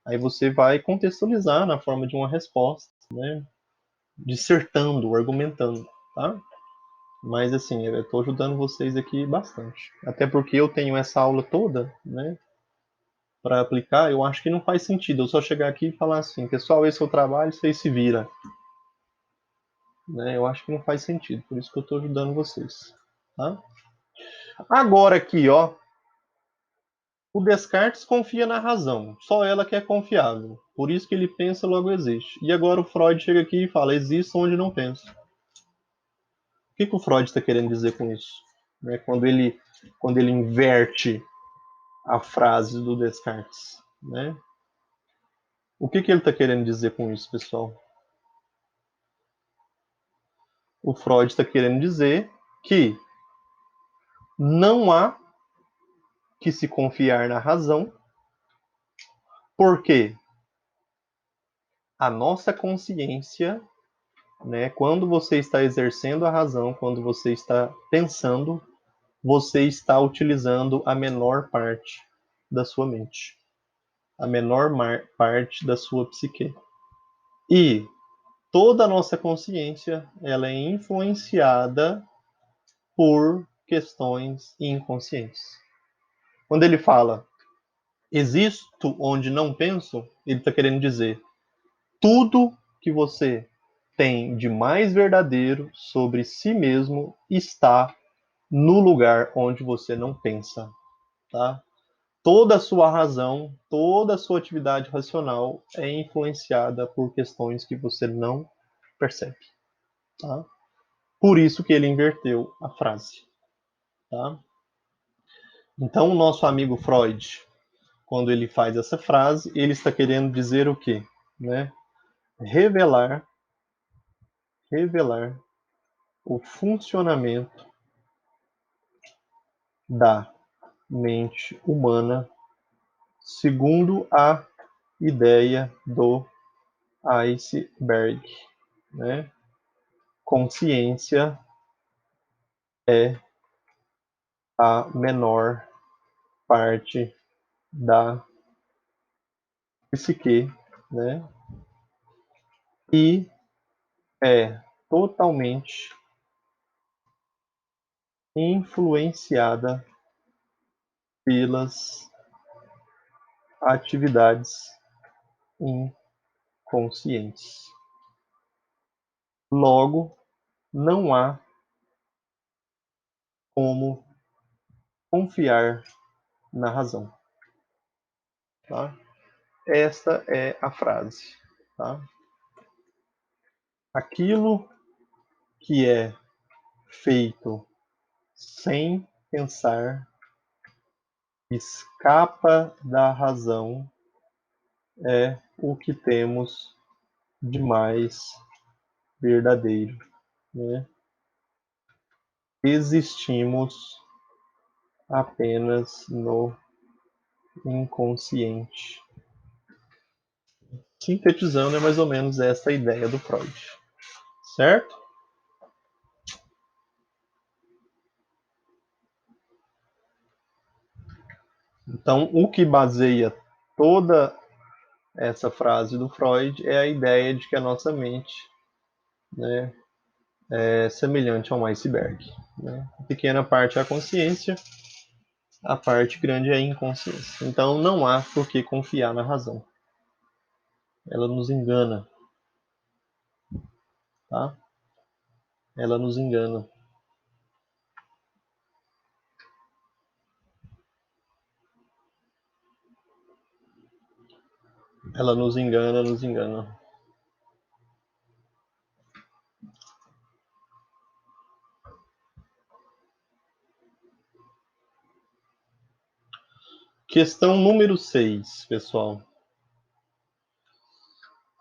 Aí você vai contextualizar na forma de uma resposta, né? Dissertando, argumentando, tá? Mas assim, eu estou ajudando vocês aqui bastante. Até porque eu tenho essa aula toda, né? Para aplicar, eu acho que não faz sentido eu só chegar aqui e falar assim, pessoal, esse é o trabalho, vocês se viram. Né? Eu acho que não faz sentido, por isso que eu estou ajudando vocês. Tá? Agora aqui, ó, o Descartes confia na razão, só ela que é confiável. Por isso que ele pensa, logo existe. E agora o Freud chega aqui e fala, existe onde não pensa. O que o Freud está querendo dizer com isso? Né? Quando ele inverte a frase do Descartes. Né? O que ele está querendo dizer com isso, pessoal? O Freud está querendo dizer que não há que se confiar na razão, porque a nossa consciência, né, quando você está exercendo a razão, quando você está pensando, você está utilizando a menor parte da sua mente, a menor parte da sua psique. E toda a nossa consciência, ela é influenciada por questões inconscientes. Quando ele fala existo onde não penso, ele está querendo dizer tudo que você tem de mais verdadeiro sobre si mesmo está no lugar onde você não pensa, tá? Toda a sua razão, toda a sua atividade racional é influenciada por questões que você não percebe, tá? Por isso que ele inverteu a frase, tá? Então, o nosso amigo Freud, quando ele faz essa frase, ele está querendo dizer o quê? Né? Revelar, revelar o funcionamento da mente humana segundo a ideia do iceberg, né? Consciência é a menor parte da psique, né? E é totalmente influenciada pelas atividades inconscientes. Logo, não há como confiar na razão. Tá? Esta é a frase. Tá? Aquilo que é feito sem pensar escapa da razão é o que temos de mais verdadeiro. Né? Existimos apenas no inconsciente. Sintetizando, é mais ou menos essa a ideia do Freud. Certo? Então, o que baseia toda essa frase do Freud é a ideia de que a nossa mente, né, é semelhante a um iceberg. Né? A pequena parte é a consciência, a parte grande é a inconsciência. Então, não há por que confiar na razão. Ela nos engana. Tá? Ela nos engana. Ela nos engana, nos engana. Questão número 6, pessoal.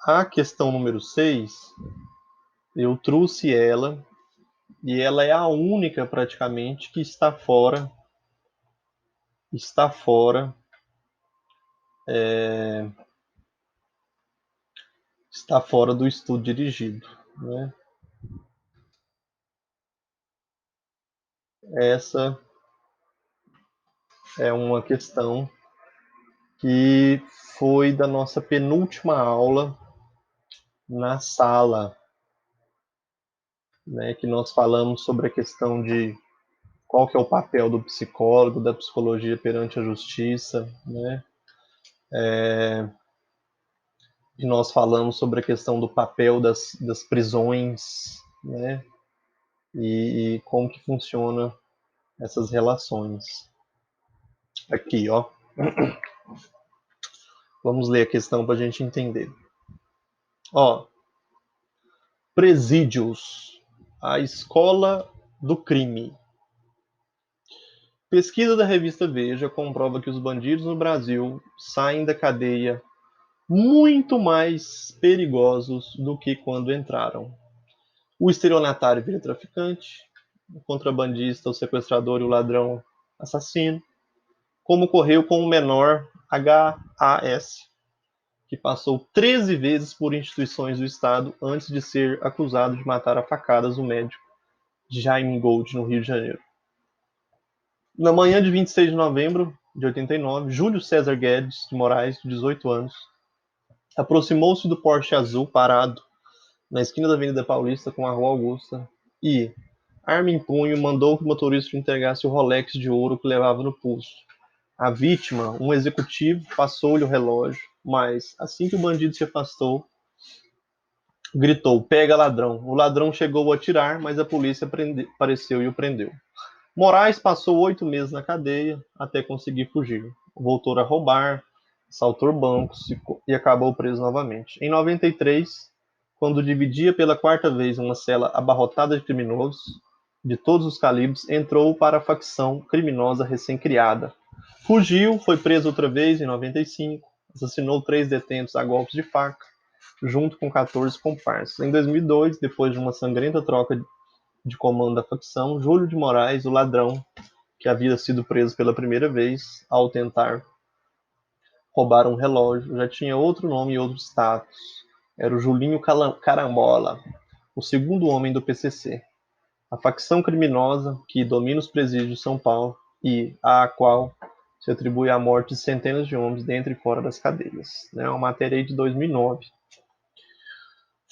A questão número 6, eu trouxe ela, e ela é a única praticamente que está fora, é, está fora do estudo dirigido. Né? Essa é uma questão que foi da nossa penúltima aula na sala, né, que nós falamos sobre a questão de qual que é o papel do psicólogo, da psicologia perante a justiça, né? E nós falamos sobre a questão do papel das prisões, né? E como que funciona essas relações. Aqui, ó. Vamos ler a questão para a gente entender. Ó, presídios, a escola do crime. Pesquisa da revista Veja comprova que os bandidos no Brasil saem da cadeia muito mais perigosos do que quando entraram. O estelionatário vira traficante, o contrabandista, o sequestrador e o ladrão assassino, como ocorreu com o menor HAS, que passou 13 vezes por instituições do Estado antes de ser acusado de matar a facadas o médico Jaime Gold, no Rio de Janeiro. Na manhã de 26 de novembro de 89, Júlio César Guedes de Moraes, de 18 anos, aproximou-se do Porsche azul parado na esquina da Avenida Paulista com a Rua Augusta e, arma em punho, mandou que o motorista entregasse o Rolex de ouro que levava no pulso. A vítima, um executivo, passou-lhe o relógio, mas, assim que o bandido se afastou, gritou: "Pega, ladrão!". O ladrão chegou a atirar, mas a polícia apareceu e o prendeu. Moraes passou 8 meses na cadeia até conseguir fugir. Voltou a roubar, assaltou bancos e acabou preso novamente. Em 93, quando dividia pela quarta vez uma cela abarrotada de criminosos, de todos os calibres, entrou para a facção criminosa recém-criada. Fugiu, foi preso outra vez em 95, assassinou 3 detentos a golpes de faca, junto com 14 comparsas. Em 2002, depois de uma sangrenta troca de comando da facção, Júlio de Moraes, o ladrão, que havia sido preso pela primeira vez ao tentar roubar um relógio, já tinha outro nome e outro status. Era o Julinho Carambola, o segundo homem do PCC, a facção criminosa que domina os presídios de São Paulo e à qual se atribui a morte de centenas de homens dentro e fora das cadeias. É uma matéria aí de 2009.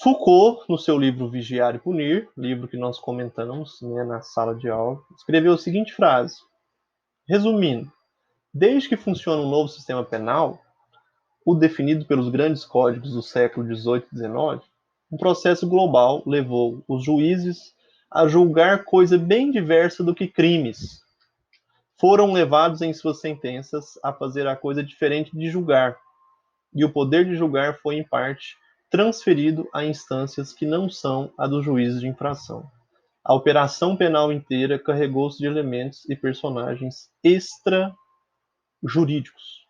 Foucault, no seu livro Vigiar e Punir, livro que nós comentamos, né, na sala de aula, escreveu a seguinte frase: resumindo, desde que funciona um novo sistema penal, o definido pelos grandes códigos do século XVIII e XIX, um processo global levou os juízes a julgar coisa bem diversa do que crimes. Foram levados em suas sentenças a fazer a coisa diferente de julgar, e o poder de julgar foi, em parte, transferido a instâncias que não são a dos juízes de infração. A operação penal inteira carregou-se de elementos e personagens extra-jurídicos.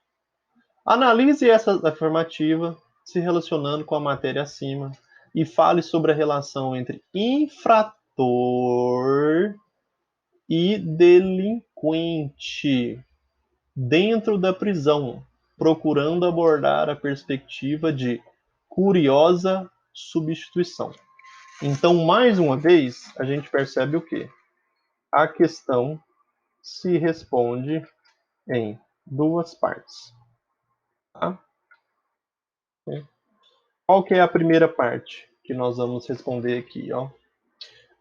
Analise essa afirmativa se relacionando com a matéria acima e fale sobre a relação entre infrator e delinquente dentro da prisão, procurando abordar a perspectiva de curiosa substituição. Então, mais uma vez, a gente percebe o quê? A questão se responde em duas partes. Tá? Qual que é a primeira parte que nós vamos responder aqui? Ó?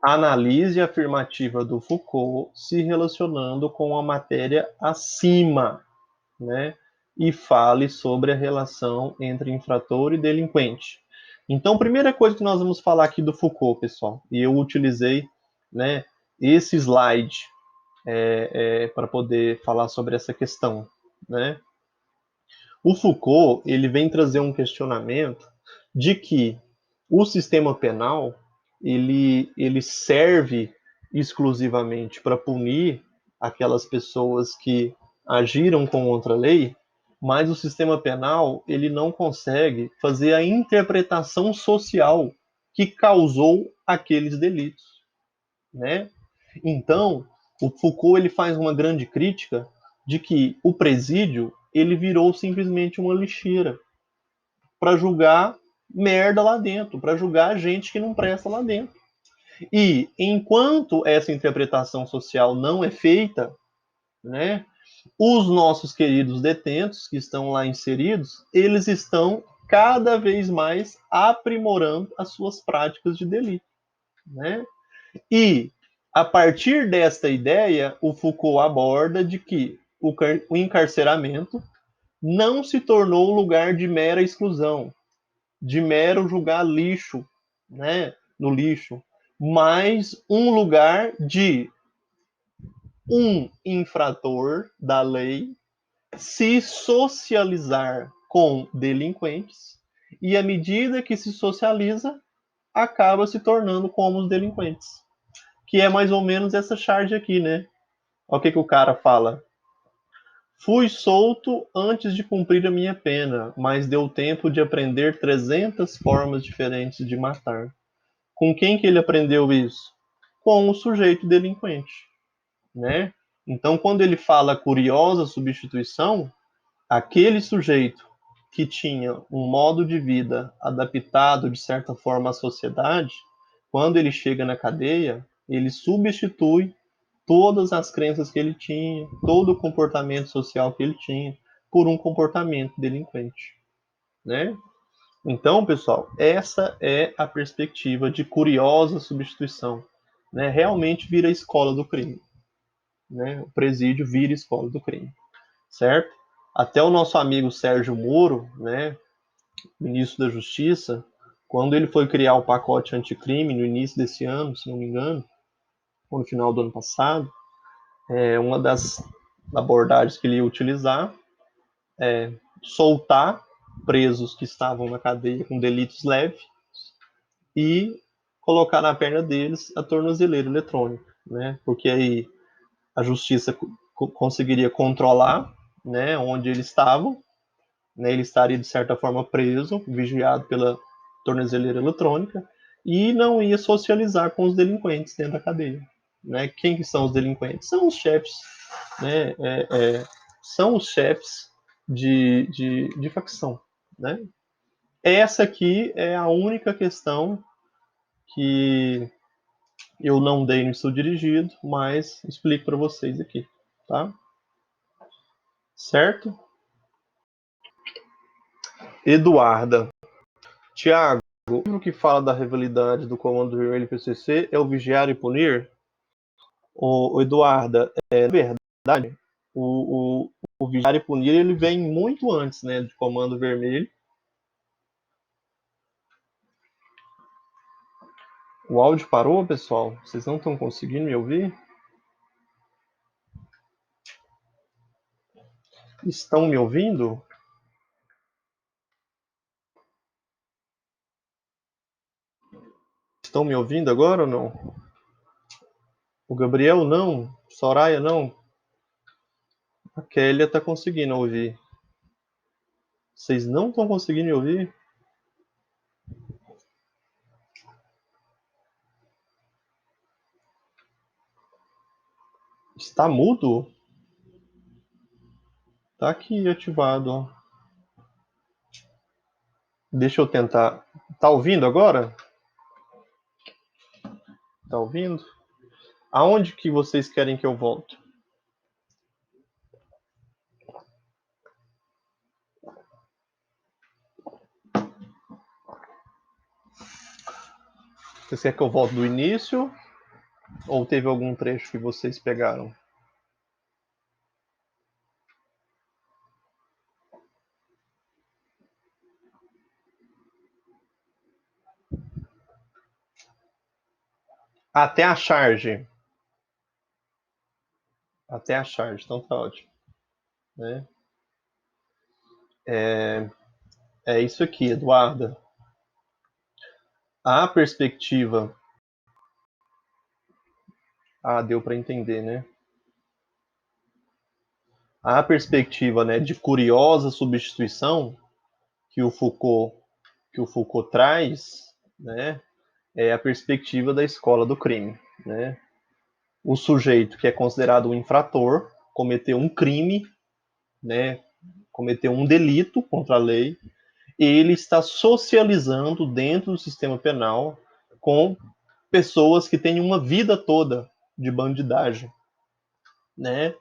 Analise a afirmativa do Foucault se relacionando com a matéria acima, né? E fale sobre a relação entre infrator e delinquente. Então, primeira coisa que nós vamos falar aqui do Foucault, pessoal, e eu utilizei, né, esse slide para poder falar sobre essa questão, né? O Foucault ele vem trazer um questionamento de que o sistema penal ele serve exclusivamente para punir aquelas pessoas que agiram contra a lei, mas o sistema penal ele não consegue fazer a interpretação social que causou aqueles delitos, né? Então, o Foucault ele faz uma grande crítica de que o presídio ele virou simplesmente uma lixeira para julgar merda lá dentro, para julgar gente que não presta lá dentro. E enquanto essa interpretação social não é feita, né, os nossos queridos detentos que estão lá inseridos, eles estão cada vez mais aprimorando as suas práticas de delito, né? E a partir desta ideia, o Foucault aborda de que o encarceramento não se tornou lugar de mera exclusão, de mero julgar lixo, né, no lixo, mas um lugar de um infrator da lei se socializar com delinquentes e à medida que se socializa, acaba se tornando como os delinquentes. Que é mais ou menos essa charge aqui, né? Olha o que o cara fala. Fui solto antes de cumprir a minha pena, mas deu tempo de aprender 300 formas diferentes de matar. Com quem que ele aprendeu isso? Com o sujeito delinquente, né? Então, quando ele fala curiosa substituição, aquele sujeito que tinha um modo de vida adaptado de certa forma à sociedade, quando ele chega na cadeia, ele substitui todas as crenças que ele tinha, todo o comportamento social que ele tinha, por um comportamento delinquente, né? Então, pessoal, essa é a perspectiva de curiosa substituição, né? Realmente vira a escola do crime, né? O presídio vira a escola do crime, certo? Até o nosso amigo Sérgio Moro, né, ministro da Justiça, quando ele foi criar o pacote anticrime no início desse ano, se não me engano, ou no final do ano passado, uma das abordagens que ele ia utilizar é soltar presos que estavam na cadeia com delitos leves e colocar na perna deles a tornozeleira eletrônica. né? Porque aí a justiça conseguiria controlar, né, onde eles estavam, né? Ele estaria de certa forma preso, vigiado pela tornozeleira eletrônica e não ia socializar com os delinquentes dentro da cadeia, né? Quem que são os delinquentes? São os chefes, né? São os chefes de facção, né? Essa aqui é a única questão que eu não dei no estudo dirigido, mas explico para vocês aqui, tá? Certo? Eduarda. Tiago, o livro que fala da rivalidade do Comando Vermelho e PCC é o Vigiar e Punir? O Eduarda, na verdade, o Vigiar e Punir ele vem muito antes, né, de Comando Vermelho. O áudio parou, pessoal? Vocês não estão conseguindo me ouvir? Estão me ouvindo? Estão me ouvindo agora ou não? O Gabriel não, Soraya não, a Kélia está conseguindo ouvir. Vocês não estão conseguindo me ouvir? Está mudo? Tá aqui ativado, ó. Deixa eu tentar. Tá ouvindo agora? Tá ouvindo? Aonde que vocês querem que eu volte? Vocês querem que eu volte do início? Ou teve algum trecho que vocês pegaram? Até a charge. Até a charge, então tá ótimo. Né? É isso aqui, Eduarda. A perspectiva. Ah, deu para entender, né? A perspectiva, né, de curiosa substituição que o Foucault traz, né, é a perspectiva da escola do crime, né? O sujeito que é considerado um infrator cometeu um crime, né, cometeu um delito contra a lei, ele está socializando dentro do sistema penal com pessoas que têm uma vida toda de bandidagem, né?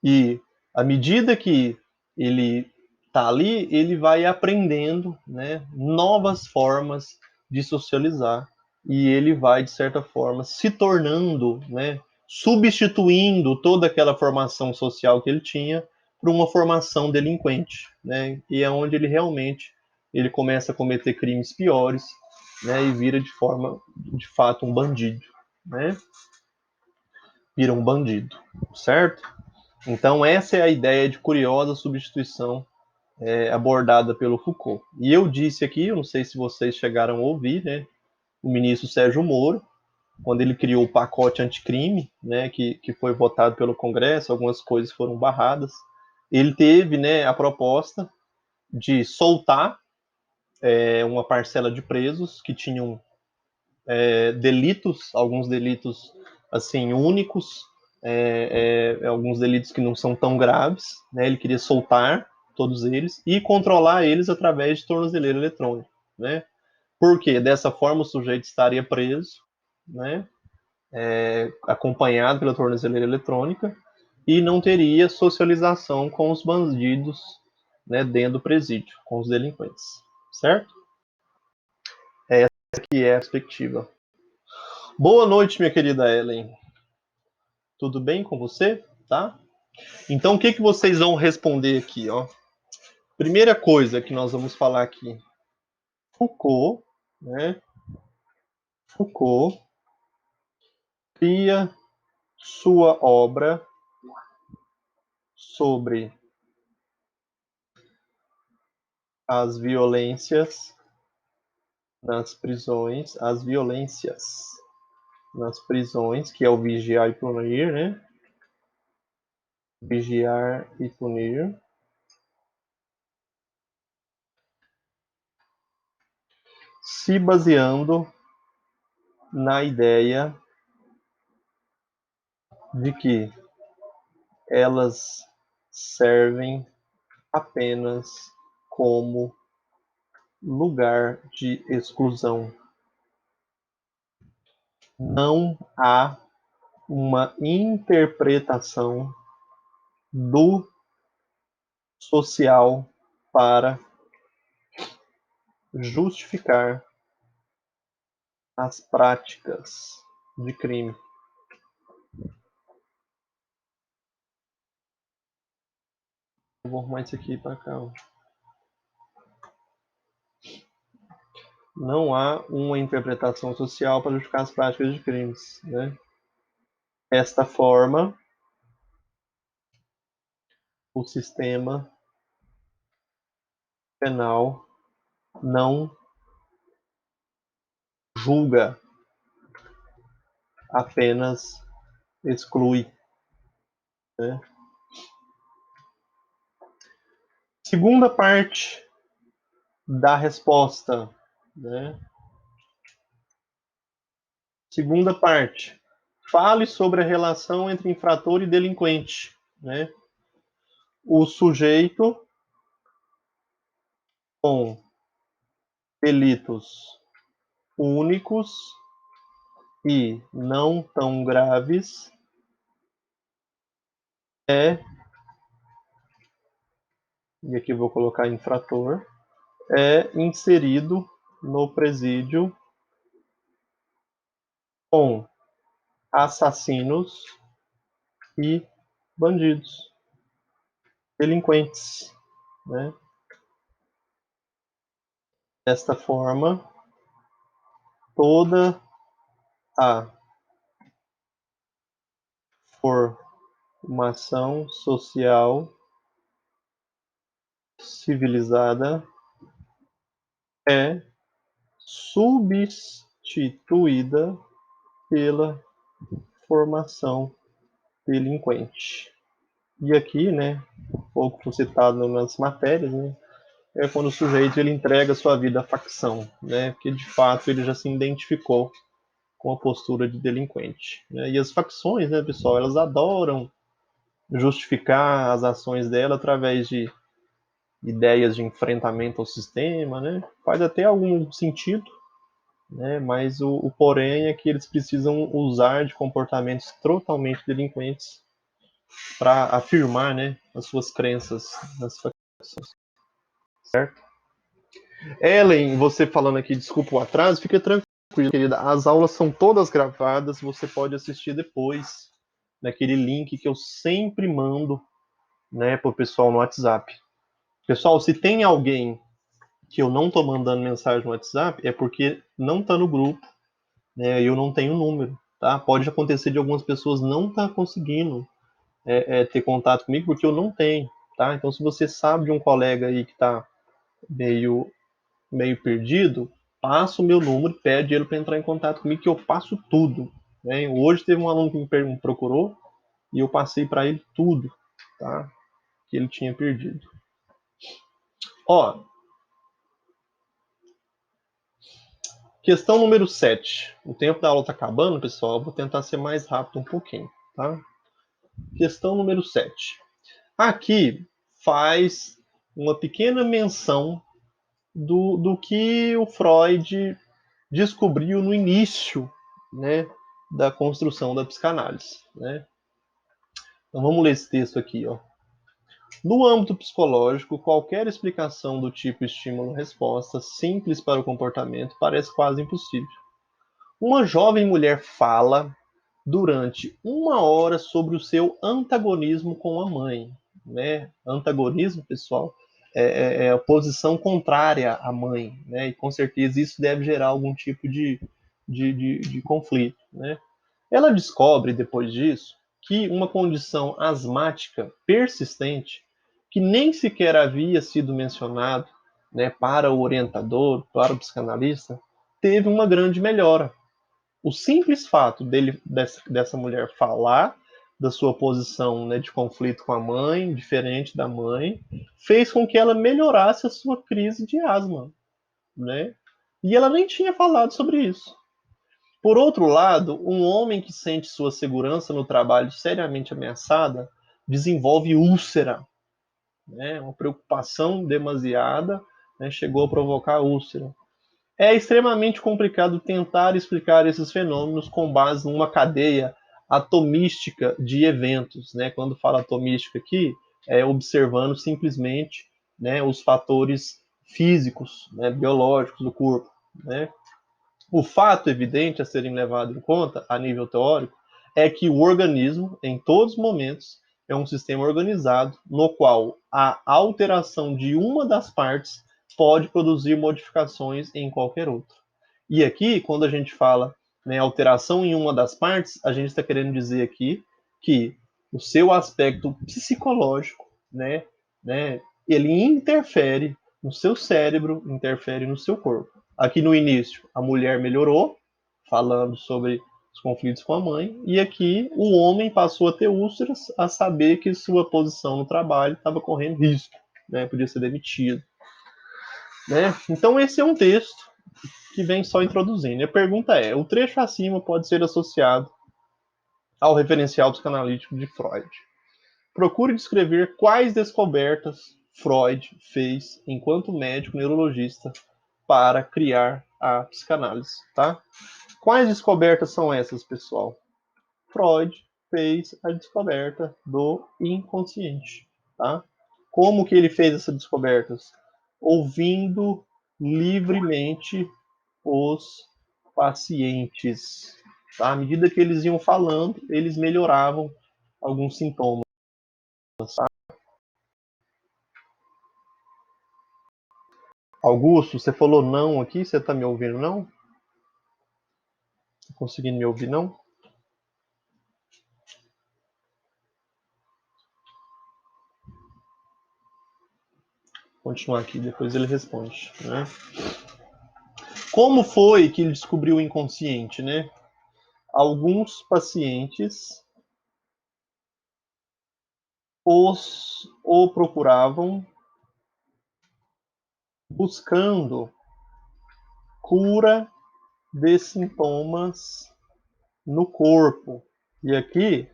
E à medida que ele está ali, ele vai aprendendo, né, novas formas de socializar e ele vai de certa forma se tornando, né, substituindo toda aquela formação social que ele tinha por uma formação delinquente, né? E é onde ele realmente ele começa a cometer crimes piores, né, e vira de forma de fato um bandido, né? Vira um bandido, certo? Então, essa é a ideia de curiosa substituição abordada pelo Foucault. E eu disse aqui, eu não sei se vocês chegaram a ouvir, né, o ministro Sérgio Moro, quando ele criou o pacote anticrime, né, que foi votado pelo Congresso, algumas coisas foram barradas. Ele teve, né, a proposta de soltar uma parcela de presos que tinham delitos, alguns delitos assim únicos, alguns delitos que não são tão graves, né? Ele queria soltar todos eles e controlar eles através de tornozeleira eletrônica, né? Porque dessa forma o sujeito estaria preso, né? Acompanhado pela tornozeleira eletrônica e não teria socialização com os bandidos, né? Dentro do presídio, com os delinquentes, certo? Essa aqui é a perspectiva. Boa noite, minha querida Ellen. Tudo bem com você? Tá? Então, o que, que vocês vão responder aqui? Ó? Primeira coisa que nós vamos falar aqui. Foucault, né? Foucault cria sua obra sobre as violências nas prisões, as violências nas prisões, que é o vigiar e punir, né? Vigiar e punir. Se baseando na ideia de que elas servem apenas como lugar de exclusão. Não há uma interpretação do social para justificar as práticas de crime. Vou arrumar isso aqui para cá. Não há uma interpretação social para justificar as práticas de crimes, né? Desta forma, o sistema penal não julga, apenas exclui, né? Segunda parte da resposta, né? Segunda parte. Fale sobre a relação entre infrator e delinquente, né? O sujeito com delitos únicos e não tão graves é, e aqui eu vou colocar infrator, é inserido no presídio com assassinos e bandidos, delinquentes, né? Desta forma, toda a formação social civilizada é substituída pela formação delinquente. E aqui, né, pouco citado nas matérias, né, é quando o sujeito ele entrega sua vida à facção, né, porque de fato ele já se identificou com a postura de delinquente. Né? E as facções, né, pessoal, elas adoram justificar as ações dela através de ideias de enfrentamento ao sistema, né? Faz até algum sentido, né? Mas o porém é que eles precisam usar de comportamentos totalmente delinquentes para afirmar, né, as suas crenças nas facções, certo? Ellen, você falando aqui, desculpa o atraso, fica tranquilo, querida. As aulas são todas gravadas, você pode assistir depois naquele link que eu sempre mando, né, pro pessoal no WhatsApp. Pessoal, se tem alguém que eu não tô mandando mensagem no WhatsApp, é porque não tá no grupo, né, e eu não tenho número, tá? Pode acontecer de algumas pessoas não estar conseguindo ter contato comigo porque eu não tenho, tá? Então, se você sabe de um colega aí que tá meio meio perdido, passa o meu número, pede ele para entrar em contato comigo que eu passo tudo. Né? Hoje teve um aluno que me procurou e eu passei para ele tudo, tá? Que ele tinha perdido. Ó, questão número 7. O tempo da aula está acabando, pessoal. Eu vou tentar ser mais rápido um pouquinho, tá? Questão número 7. Aqui faz uma pequena menção do que o Freud descobriu no início, né, da construção da psicanálise, né? Então vamos ler esse texto aqui, ó. No âmbito psicológico, qualquer explicação do tipo estímulo-resposta simples para o comportamento parece quase impossível. Uma jovem mulher fala durante 1 hora sobre o seu antagonismo com a mãe, né? Antagonismo, pessoal, é a posição contrária à mãe, né? E com certeza isso deve gerar algum tipo de conflito, né? Ela descobre depois disso que uma condição asmática persistente, que nem sequer havia sido mencionado, né, para o orientador, para o psicanalista, teve uma grande melhora. O simples fato dessa mulher falar da sua posição, né, de conflito com a mãe, diferente da mãe, fez com que ela melhorasse a sua crise de asma, né? E ela nem tinha falado sobre isso. Por outro lado, um homem que sente sua segurança no trabalho seriamente ameaçada desenvolve úlcera, né? Uma preocupação demasiada, né, chegou a provocar úlcera. É extremamente complicado tentar explicar esses fenômenos com base numa cadeia atomística de eventos, né? Quando fala atomística aqui, é observando simplesmente, né, os fatores físicos, né, biológicos do corpo, né? O fato evidente a serem levado em conta, a nível teórico, é que o organismo, em todos os momentos, é um sistema organizado no qual a alteração de uma das partes pode produzir modificações em qualquer outra. E aqui, quando a gente fala, né, alteração em uma das partes, a gente está querendo dizer aqui que o seu aspecto psicológico, ele interfere no seu cérebro, interfere no seu corpo. Aqui no início, a mulher melhorou, falando sobre os conflitos com a mãe, e aqui o homem passou a ter úlceras, a saber que sua posição no trabalho estava correndo risco, né, podia ser demitido. Né? Então, esse é um texto que vem só introduzindo. E a pergunta é: o trecho acima pode ser associado ao referencial psicanalítico de Freud? Procure descrever quais descobertas Freud fez enquanto médico neurologista para criar a psicanálise, tá? Quais descobertas são essas, pessoal? Freud fez a descoberta do inconsciente, tá? Como que ele fez essas descobertas? Ouvindo livremente os pacientes, tá? À medida que eles iam falando, eles melhoravam alguns sintomas, tá? Augusto, você falou não aqui, você tá me ouvindo não? Tá conseguindo me ouvir não? Vou continuar aqui, depois ele responde, né? Como foi que ele descobriu o inconsciente, né? Alguns pacientes o procuravam buscando cura de sintomas no corpo. E aqui,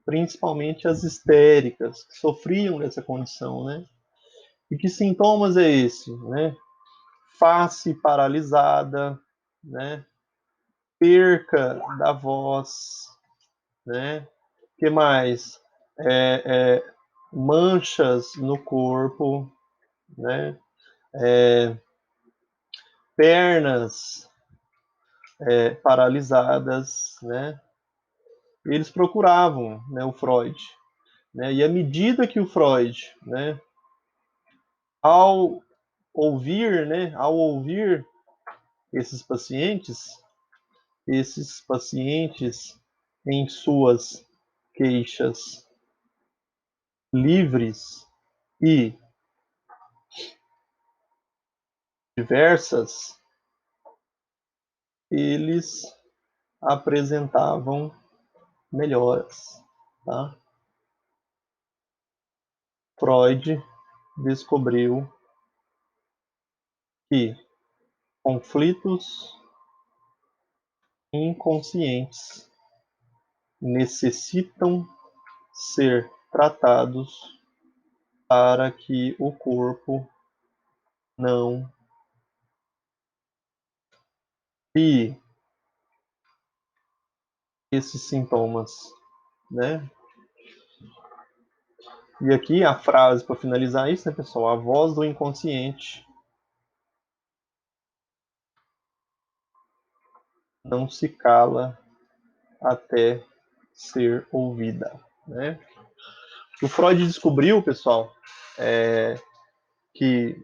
principalmente as histéricas, que sofriam dessa condição, né? E que sintomas é esse, né? Face paralisada, né? Perca da voz, né? Que mais? Manchas no corpo, né? Pernas paralisadas, né? Eles procuravam, né, o Freud, né? E à medida que o Freud, né, ao ouvir esses pacientes em suas queixas livres e diversas, eles apresentavam melhoras, tá? Freud descobriu que conflitos inconscientes necessitam ser tratados para que o corpo não crie esses sintomas, né? E aqui a frase para finalizar isso, né, pessoal? A voz do inconsciente não se cala até ser ouvida, né? O Freud descobriu, pessoal, que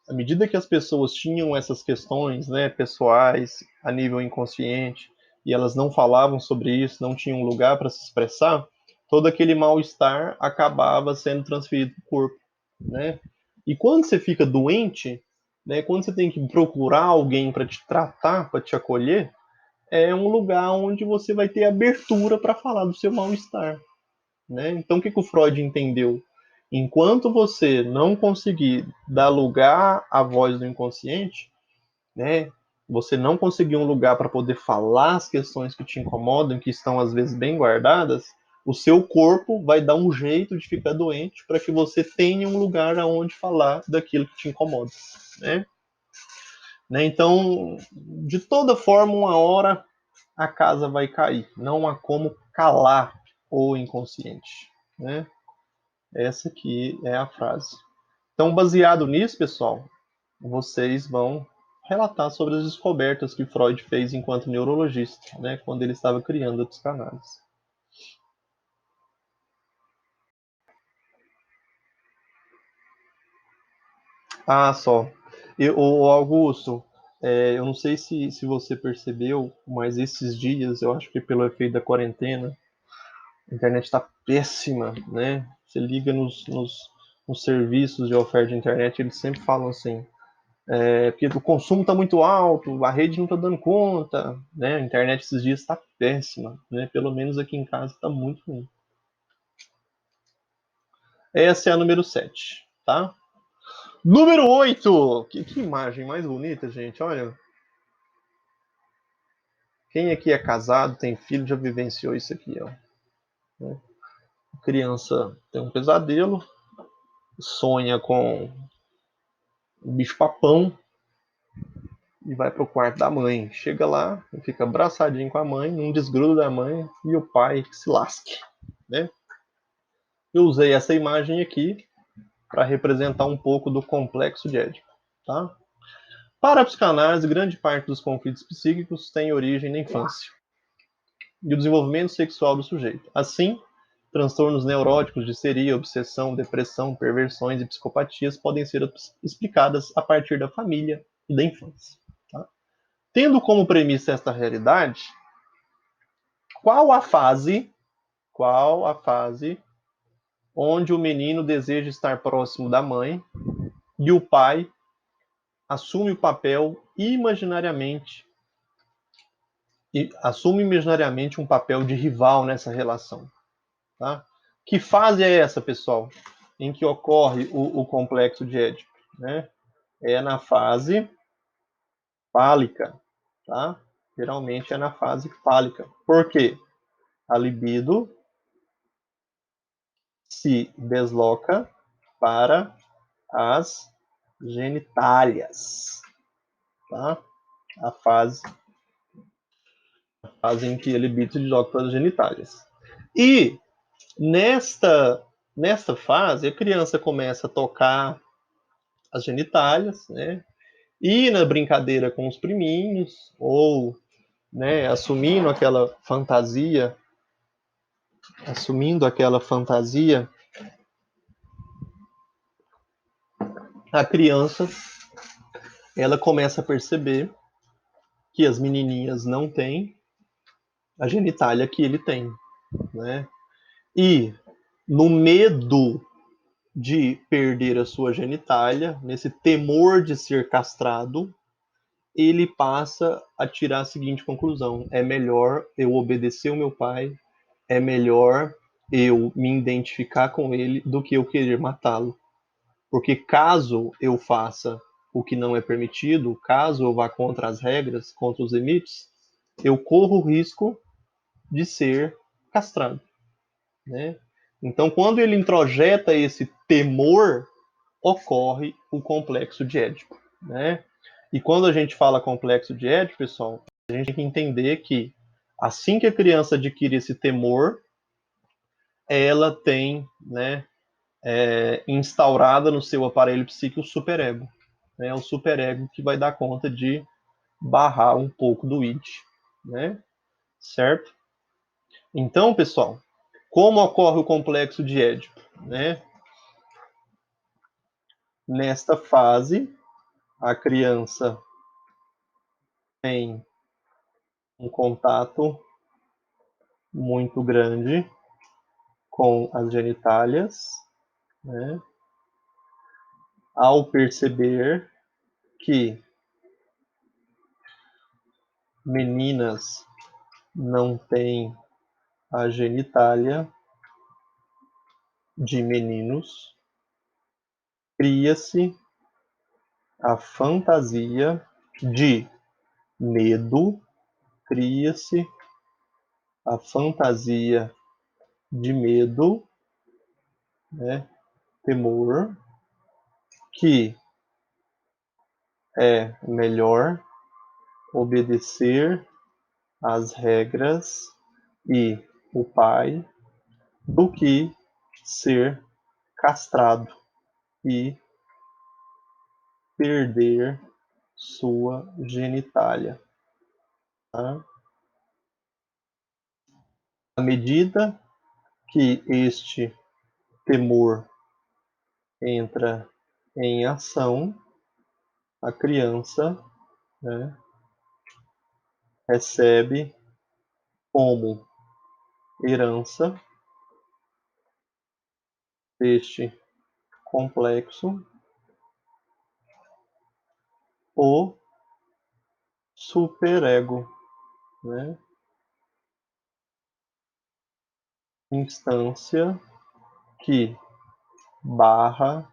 à medida que as pessoas tinham essas questões, né, pessoais, a nível inconsciente, e elas não falavam sobre isso, não tinham lugar para se expressar, todo aquele mal-estar acabava sendo transferido para o corpo, né? E quando você fica doente, né, quando você tem que procurar alguém para te tratar, para te acolher, é um lugar onde você vai ter abertura para falar do seu mal-estar, né? Então, o que, que o Freud entendeu? Enquanto você não conseguir dar lugar à voz do inconsciente, né? Você não conseguir um lugar para poder falar as questões que te incomodam, que estão às vezes bem guardadas, o seu corpo vai dar um jeito de ficar doente para que você tenha um lugar aonde falar daquilo que te incomoda, né? Então, de toda forma, uma hora a casa vai cair. Não há como calar o inconsciente, né? Essa aqui é a frase. Então, baseado nisso, pessoal, vocês vão relatar sobre as descobertas que Freud fez enquanto neurologista, né, quando ele estava criando a psicanálise. Ah, só. O Augusto, eu não sei se você percebeu, mas esses dias, eu acho que pelo efeito da quarentena, a internet está péssima, né? Você liga nos serviços de oferta de internet, eles sempre falam assim, porque o consumo está muito alto, a rede não está dando conta, né? A internet esses dias está péssima, né? Pelo menos aqui em casa está muito ruim. Essa é a número 7, tá? Número 8! Que imagem mais bonita, gente. Olha, quem aqui é casado, tem filho, já vivenciou isso aqui, ó. A criança tem um pesadelo, sonha com o bicho-papão e vai pro quarto da mãe. Chega lá, fica abraçadinho com a mãe, não desgruda da mãe e o pai que se lasque, né? Eu usei essa imagem aqui para representar um pouco do complexo de Édipo, tá? Para a psicanálise, grande parte dos conflitos psíquicos tem origem na infância e o desenvolvimento sexual do sujeito. Assim, transtornos neuróticos de histeria, obsessão, depressão, perversões e psicopatias podem ser explicadas a partir da família e da infância. Tá? Tendo como premissa esta realidade, qual a fase, qual a fase onde o menino deseja estar próximo da mãe e o pai assume o papel imaginariamente e assume imaginariamente um papel de rival nessa relação, tá? Que fase é essa, pessoal, em que ocorre o complexo de Édipo, né? É na fase fálica, tá? Geralmente é na fase fálica. Por quê? A libido se desloca para as genitálias, tá? A fase em que a libido se desloca para as genitálias. E nesta fase, a criança começa a tocar as genitálias, né? E na brincadeira com os priminhos, ou né, assumindo aquela fantasia, a criança ela começa a perceber que as menininhas não têm a genitália que ele tem, né? E no medo de perder a sua genitália, nesse temor de ser castrado, ele passa a tirar a seguinte conclusão: é melhor eu obedecer o meu pai, é melhor eu me identificar com ele do que eu querer matá-lo. Porque caso eu faça o que não é permitido, caso eu vá contra as regras, contra os limites, eu corro o risco de ser castrado, né? Então, quando ele introjeta esse temor, ocorre o complexo de Édipo, né? E quando a gente fala complexo de Édipo, pessoal, a gente tem que entender que assim que a criança adquire esse temor, ela tem, né, instaurada no seu aparelho psíquico o superego, né? O superego que vai dar conta de barrar um pouco do id, né? Certo? Então, pessoal, como ocorre o complexo de Édipo, né? Nesta fase, a criança tem um contato muito grande com as genitálias, né? Ao perceber que Meninas não têm a genitália de meninos. Cria-se a fantasia de medo. Cria-se a fantasia de medo, né? Temor, que é melhor obedecer às regras e o pai do que ser castrado e perder sua genitália. Tá? À medida que este temor entra em ação, a criança, né, recebe como herança este complexo o superego, né, instância que barra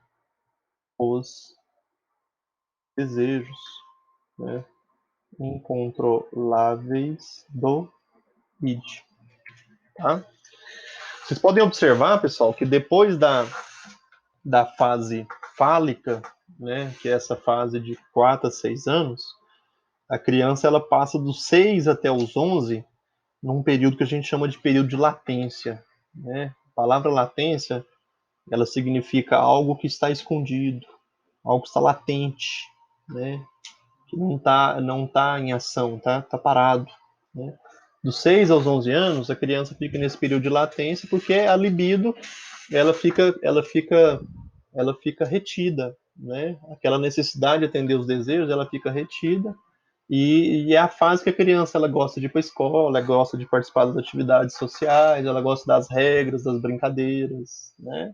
os desejos, né, incontroláveis do id. Tá? Vocês podem observar, pessoal, que depois da fase fálica, né, que é essa fase de 4 a 6 anos, a criança ela passa dos 6 até os 11 num período que a gente chama de período de latência. Né? A palavra latência ela significa algo que está escondido, algo que está latente, né? Que não tá em ação, tá parado. Né? Dos 6 aos 11 anos, a criança fica nesse período de latência porque a libido ela fica retida, né? Aquela necessidade de atender os desejos, ela fica retida e é a fase que a criança ela gosta de ir para a escola, ela gosta de participar das atividades sociais, ela gosta das regras, das brincadeiras, né?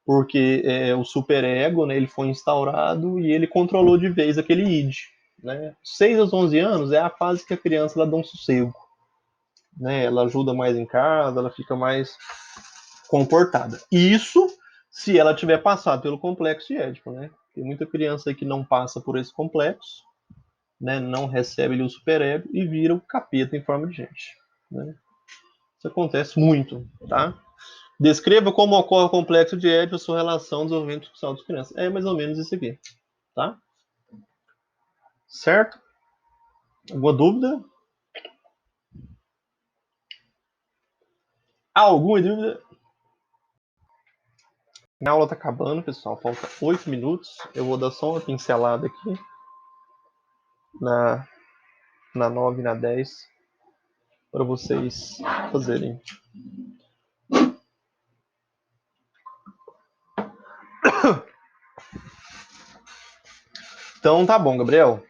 Porque o superego, né, ele foi instaurado e ele controlou de vez aquele id. Né? 6 aos 11 anos é a fase que a criança ela dá um sossego. Né? Ela ajuda mais em casa, ela fica mais comportada. Isso se ela tiver passado pelo complexo de Édipo. Né? Tem muita criança aí que não passa por esse complexo, né? Não recebe o superego e vira o capeta em forma de gente. Né? Isso acontece muito, tá? Descreva como ocorre o complexo de Édipo, sua relação, desenvolvimento social das crianças. É mais ou menos isso aqui, tá? Certo? Alguma dúvida? Alguma dúvida? Minha aula tá acabando, pessoal. Falta 8 minutos. Eu vou dar só uma pincelada aqui na, na 9 e na 10 para vocês fazerem. Então tá bom, Gabriel.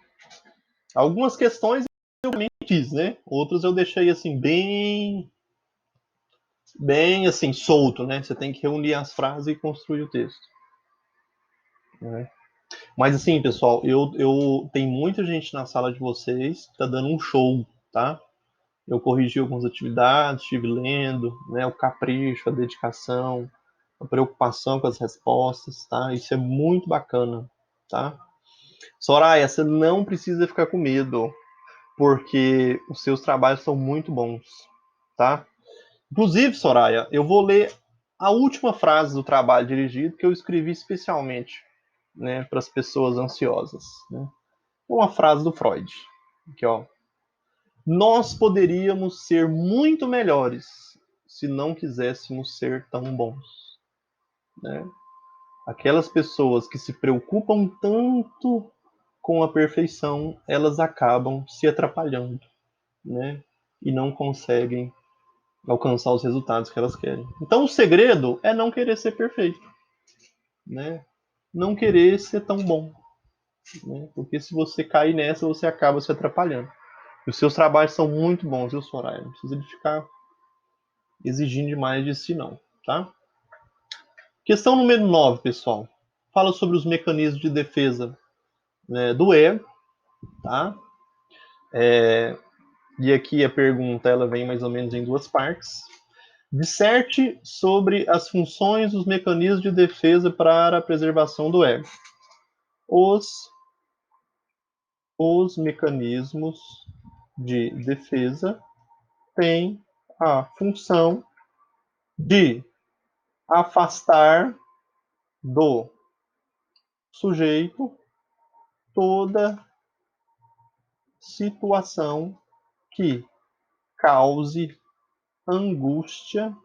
Algumas questões eu fiz, né? Outras eu deixei assim bem assim solto, né? Você tem que reunir as frases e construir o texto. Né? Mas assim, pessoal, eu tem muita gente na sala de vocês que tá dando um show, tá? Eu corrigi algumas atividades, estive lendo, né? O capricho, a dedicação, a preocupação com as respostas, tá? Isso é muito bacana, tá? Soraya, você não precisa ficar com medo, porque os seus trabalhos são muito bons, tá? Inclusive, Soraya, eu vou ler a última frase do trabalho dirigido que eu escrevi especialmente, né, para as pessoas ansiosas. Né? Uma frase do Freud, aqui, ó. Nós poderíamos ser muito melhores se não quiséssemos ser tão bons. Né? Aquelas pessoas que se preocupam tanto com a perfeição, elas acabam se atrapalhando, né? E não conseguem alcançar os resultados que elas querem. Então o segredo é não querer ser perfeito, né? Não querer ser tão bom, né? Porque se você cair nessa, você acaba se atrapalhando. E os seus trabalhos são muito bons, viu, Soraya? Não precisa de ficar exigindo demais de si, não, tá? Questão número 9, pessoal. Fala sobre os mecanismos de defesa, né, do ego, tá? E aqui a pergunta ela vem mais ou menos em duas partes. Disserte sobre as funções dos mecanismos de defesa para a preservação do ego. Os, os mecanismos de defesa têm a função de afastar do sujeito toda situação que cause angústia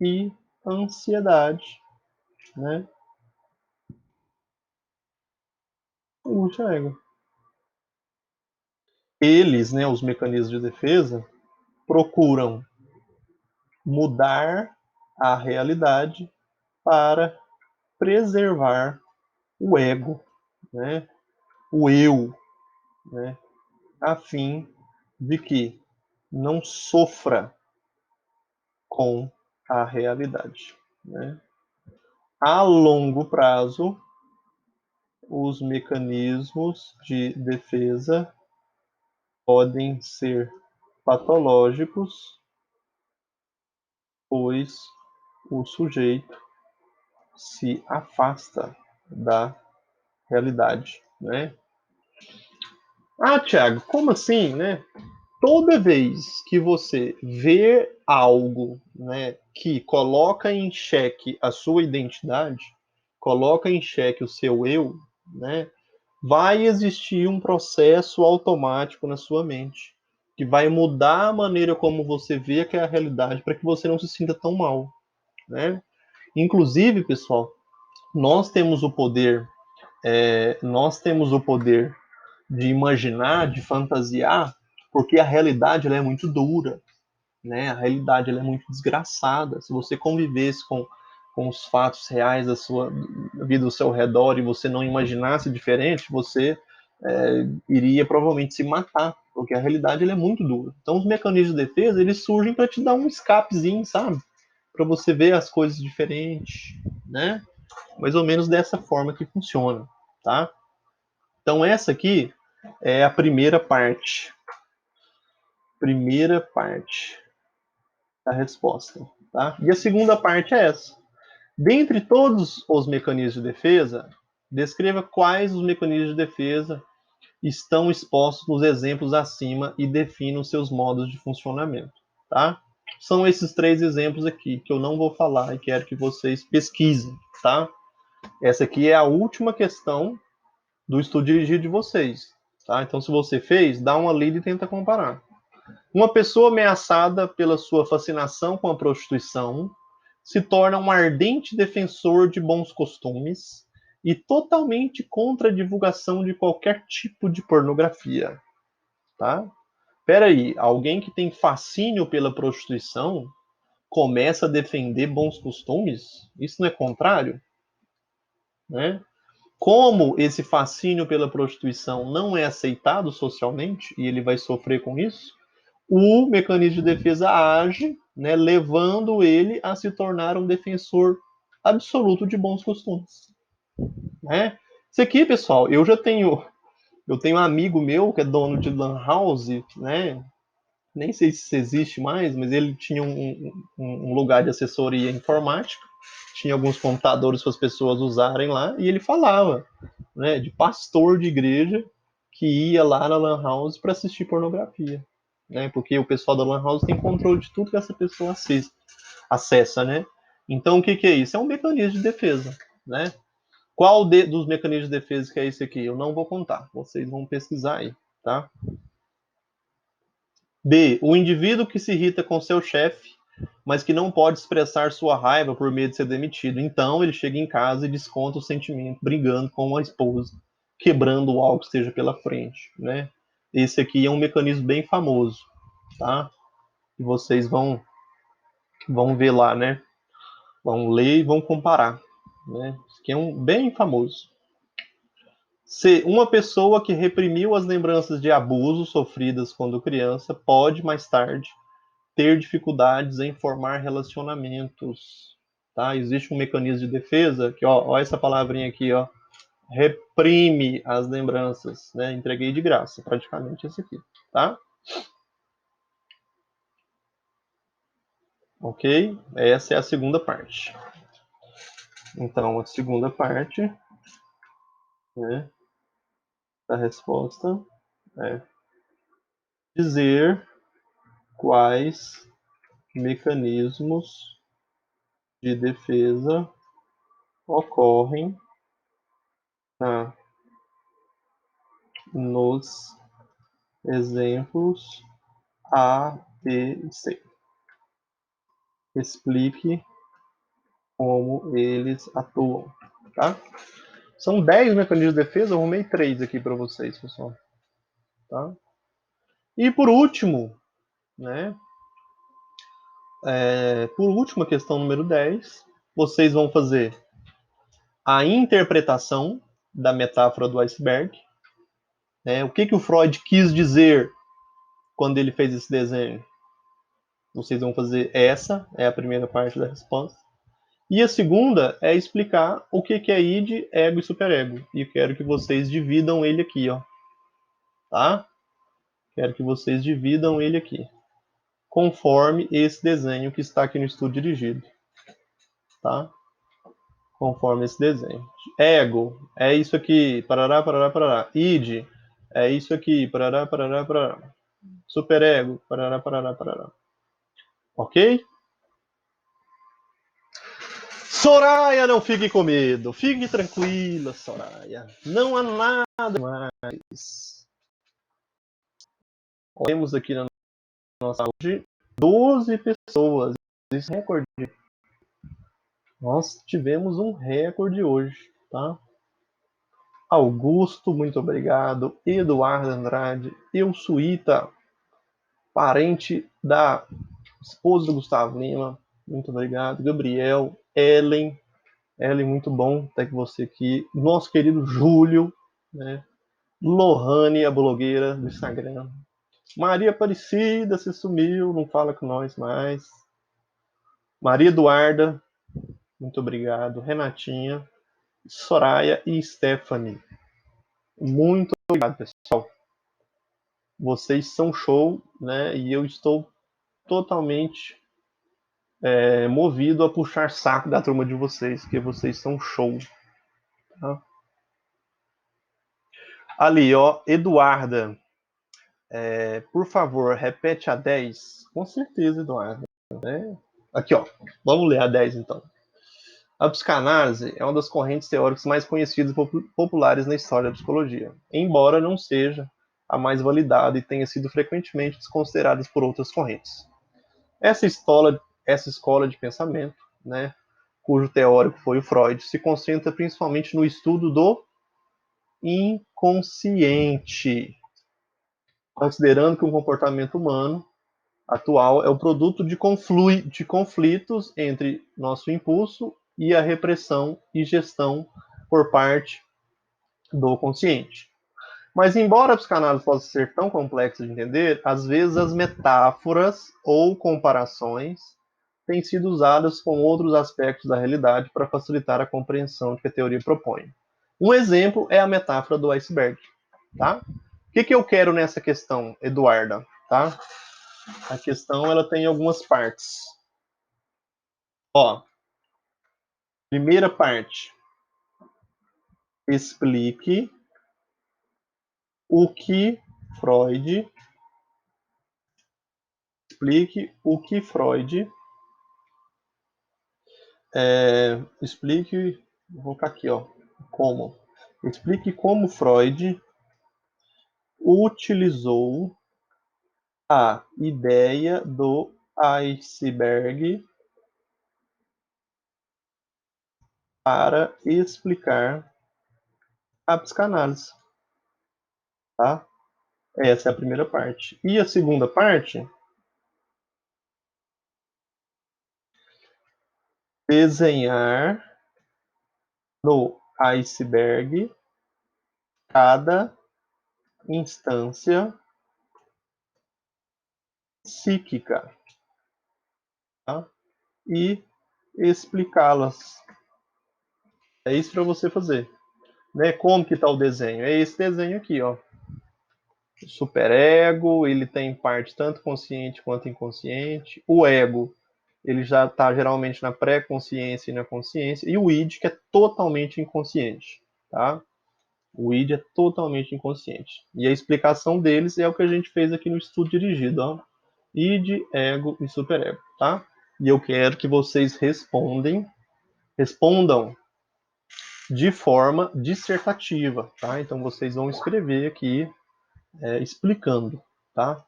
e ansiedade, né? Angústia ego. Eles, né, os mecanismos de defesa, procuram mudar a realidade para preservar o ego, né? O eu, né? A fim de que não sofra com a realidade, né? A longo prazo, os mecanismos de defesa podem ser patológicos, pois o sujeito se afasta da realidade, né? Ah, Thiago, como assim, né? Toda vez que você vê algo, né, que coloca em xeque a sua identidade, coloca em xeque o seu eu, né, vai existir um processo automático na sua mente que vai mudar a maneira como você vê que é a realidade para que você não se sinta tão mal, né? Inclusive, pessoal, nós temos o poder, nós temos o poder de imaginar, de fantasiar, porque a realidade ela é muito dura, né? A realidade ela é muito desgraçada. Se você convivesse com os fatos reais da sua vida ao seu redor e você não imaginasse diferente, você iria provavelmente se matar, porque a realidade ela é muito dura. Então os mecanismos de defesa eles surgem para te dar um escapezinho, sabe? Para você ver as coisas diferentes, né? Mais ou menos dessa forma que funciona, tá? Então essa aqui é a primeira parte da resposta, tá? E a segunda parte é essa. Dentre todos os mecanismos de defesa, descreva quais os mecanismos de defesa estão expostos nos exemplos acima e defina os seus modos de funcionamento, tá? São esses três exemplos aqui que eu não vou falar e quero que vocês pesquisem, tá? Essa aqui é a última questão do estudo dirigido de vocês, tá? Então, se você fez, dá uma lida e tenta comparar. Uma pessoa ameaçada pela sua fascinação com a prostituição se torna um ardente defensor de bons costumes e totalmente contra a divulgação de qualquer tipo de pornografia, tá? Peraí, alguém que tem fascínio pela prostituição começa a defender bons costumes? Isso não é contrário, né? Como esse fascínio pela prostituição não é aceitado socialmente e ele vai sofrer com isso, o mecanismo de defesa age, né, levando ele a se tornar um defensor absoluto de bons costumes, né? Isso aqui, pessoal, eu tenho um amigo meu que é dono de lan house, né? Nem sei se isso existe mais, mas ele tinha um lugar de assessoria informática, tinha alguns computadores para as pessoas usarem lá, e ele falava, né, de pastor de igreja que ia lá na lan house para assistir pornografia, né? Porque o pessoal da lan house tem controle de tudo que essa pessoa acessa, né? Então o que que é isso? É um mecanismo de defesa, né? Qual dos mecanismos de defesa que é esse aqui? Eu não vou contar, vocês vão pesquisar aí, tá? B. O indivíduo que se irrita com seu chefe, mas que não pode expressar sua raiva por medo de ser demitido. Então ele chega em casa e desconta o sentimento, brigando com a esposa, quebrando algo que esteja pela frente, né? Esse aqui é um mecanismo bem famoso, tá? E vocês vão ver lá, né? Vão ler e vão comparar, né? Isso aqui é um bem famoso. Se uma pessoa que reprimiu as lembranças de abusos sofridas quando criança pode mais tarde ter dificuldades em formar relacionamentos, tá? Existe um mecanismo de defesa que, ó essa palavrinha aqui, ó, reprime as lembranças, né? Entreguei de graça, praticamente esse aqui, tá? Ok? Essa é a segunda parte. Então, a segunda parte, né, da resposta é dizer quais mecanismos de defesa ocorrem nos exemplos A, B e C. Explique como eles atuam, tá? São 10 mecanismos de defesa, eu arrumei 3 aqui para vocês, pessoal. Tá? E por último, né? Por último, a questão número 10, vocês vão fazer a interpretação da metáfora do iceberg. Né? O que o Freud quis dizer quando ele fez esse desenho? Vocês vão fazer essa, é a primeira parte da resposta. E a segunda é explicar o que é id, ego e superego. E quero que vocês dividam ele aqui, ó. Tá? Quero que vocês dividam ele aqui, conforme esse desenho que está aqui no estudo dirigido. Tá? Conforme esse desenho. Ego é isso aqui, parará, parará, parará. Id é isso aqui, parará, parará, parará. Superego, parará, parará, parará. Ok? Soraya, não fique com medo. Fique tranquila, Soraya. Não há nada mais. Temos aqui na nossa hoje 12 pessoas. Esse recorde. Nós tivemos um recorde hoje, tá? Augusto, muito obrigado. Eduardo Andrade. Eusuíta, parente da esposa do Gustavo Lima. Muito obrigado. Gabriel, Ellen. Ellen, muito bom ter você aqui. Nosso querido Júlio, né? Lohane, a blogueira do Instagram. Maria Aparecida, se sumiu, não fala com nós mais. Maria Eduarda, muito obrigado. Renatinha, Soraya e Stephanie. Muito obrigado, pessoal. Vocês são show, né? E eu estou totalmente movido a puxar saco da turma de vocês, porque vocês são show. Tá? Ali, ó, Eduarda, por favor, repete a 10. Com certeza, Eduarda. Né? Aqui, ó, vamos ler a 10 então. A psicanálise é uma das correntes teóricas mais conhecidas e populares na história da psicologia, embora não seja a mais validada e tenha sido frequentemente desconsiderada por outras correntes. Essa escola de pensamento, né, cujo teórico foi o Freud, se concentra principalmente no estudo do inconsciente, considerando que o comportamento humano atual é o produto de conflitos entre nosso impulso e a repressão e gestão por parte do consciente. Mas, embora a psicanálise possa ser tão complexa de entender, às vezes as metáforas ou comparações têm sido usadas com outros aspectos da realidade para facilitar a compreensão que a teoria propõe. Um exemplo é a metáfora do iceberg. Tá? O que eu quero nessa questão, Eduarda? Tá? A questão ela tem algumas partes. Ó, primeira parte. Explique o que Freud explique, vou colocar aqui, ó, como. Explique como Freud utilizou a ideia do iceberg para explicar a psicanálise, tá? Essa é a primeira parte. E a segunda parte, desenhar no iceberg cada instância psíquica, tá? E explicá-las. É isso para você fazer. Né? Como que está o desenho? É esse desenho aqui, ó. O superego, ele tem parte tanto consciente quanto inconsciente. O ego, ele já está geralmente na pré-consciência e na consciência. E o id, que é totalmente inconsciente, tá? O id é totalmente inconsciente. E a explicação deles é o que a gente fez aqui no estudo dirigido, ó. Id, ego e superego, tá? E eu quero que vocês respondam de forma dissertativa, tá? Então vocês vão escrever aqui explicando, tá?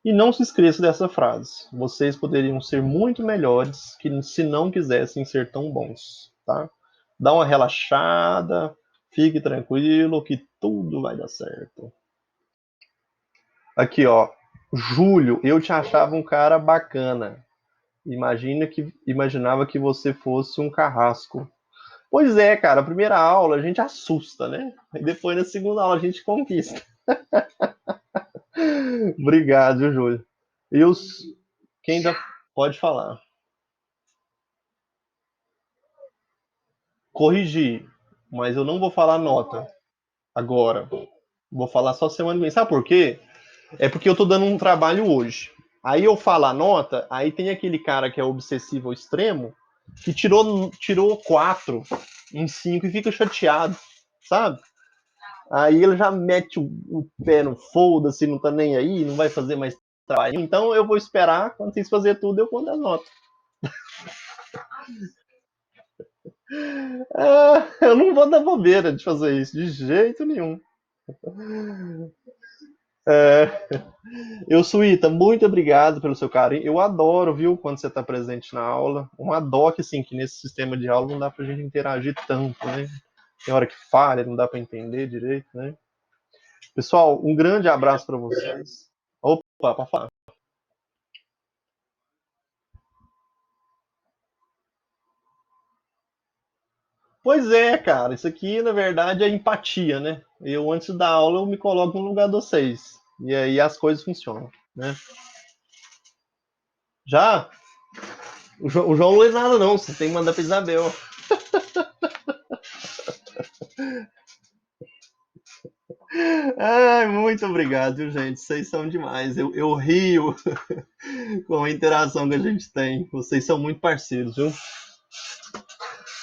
E não se esqueça dessa frase. Vocês poderiam ser muito melhores que se não quisessem ser tão bons, tá? Dá uma relaxada, fique tranquilo que tudo vai dar certo. Aqui, ó. Júlio, eu te achava um cara bacana. Imaginava que você fosse um carrasco. Pois é, cara, a primeira aula a gente assusta, né? E depois na segunda aula a gente conquista. Obrigado, Júlio. E os... Quem ainda pode falar? Corrigir, mas eu não vou falar nota agora. Vou falar só semana que vem. Sabe por quê? É porque eu tô dando um trabalho hoje. Aí eu falo a nota, aí tem aquele cara que é obsessivo ao extremo, que tirou 4 em 5 e fica chateado, sabe? Aí ele já mete o pé no foda-se, não tá nem aí, não vai fazer mais trabalho. Então eu vou esperar, quando vocês fazer tudo, eu conto as notas. Eu não vou dar bobeira de fazer isso, de jeito nenhum. É, eu, Suíta, muito obrigado pelo seu carinho. Eu adoro, viu, quando você está presente na aula. Uma dó que, assim, que nesse sistema de aula não dá pra gente interagir tanto, né? Tem hora que falha, não dá para entender direito, né? Pessoal, um grande abraço para vocês. Opa, para falar. Pois é, cara, isso aqui na verdade é empatia, né? Eu antes da aula eu me coloco no lugar de vocês. E aí as coisas funcionam, né? Já? O João não lê nada não, você tem que mandar pra Isabel. Ai, muito obrigado, viu, gente? Vocês são demais. Eu rio com a interação que a gente tem. Vocês são muito parceiros, viu?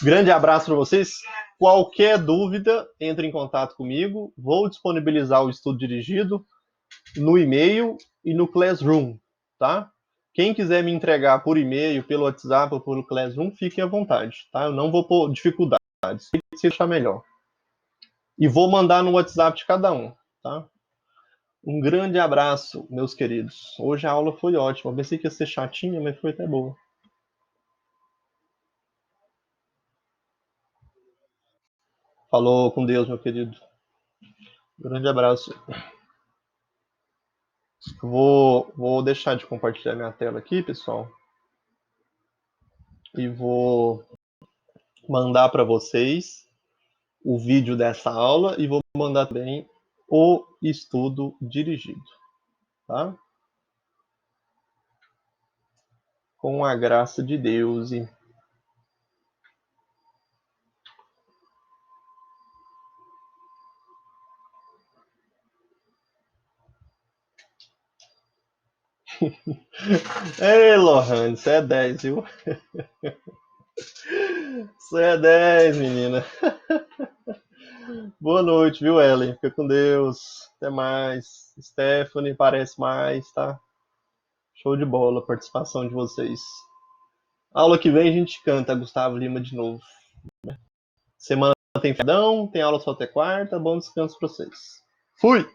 Grande abraço para vocês. Qualquer dúvida, entre em contato comigo. Vou disponibilizar o estudo dirigido no e-mail e no Classroom, tá? Quem quiser me entregar por e-mail, pelo WhatsApp ou pelo Classroom, fiquem à vontade, tá? Eu não vou pôr dificuldades, se achar melhor. E vou mandar no WhatsApp de cada um, tá? Um grande abraço, meus queridos. Hoje a aula foi ótima. Eu pensei que ia ser chatinha, mas foi até boa. Falou com Deus, meu querido. Grande abraço. Vou deixar de compartilhar minha tela aqui, pessoal, e vou mandar para vocês o vídeo dessa aula e vou mandar também o estudo dirigido, tá? Com a graça de Deus. E... Ei, Lohane, você é 10, viu? Você é 10, menina. Boa noite, viu, Ellen? Fica com Deus. Até mais. Stephanie, parece mais, tá? Show de bola a participação de vocês. Aula que vem a gente canta Gustavo Lima de novo. Semana tem feriadão, tem aula só até quarta. Bom descanso pra vocês. Fui!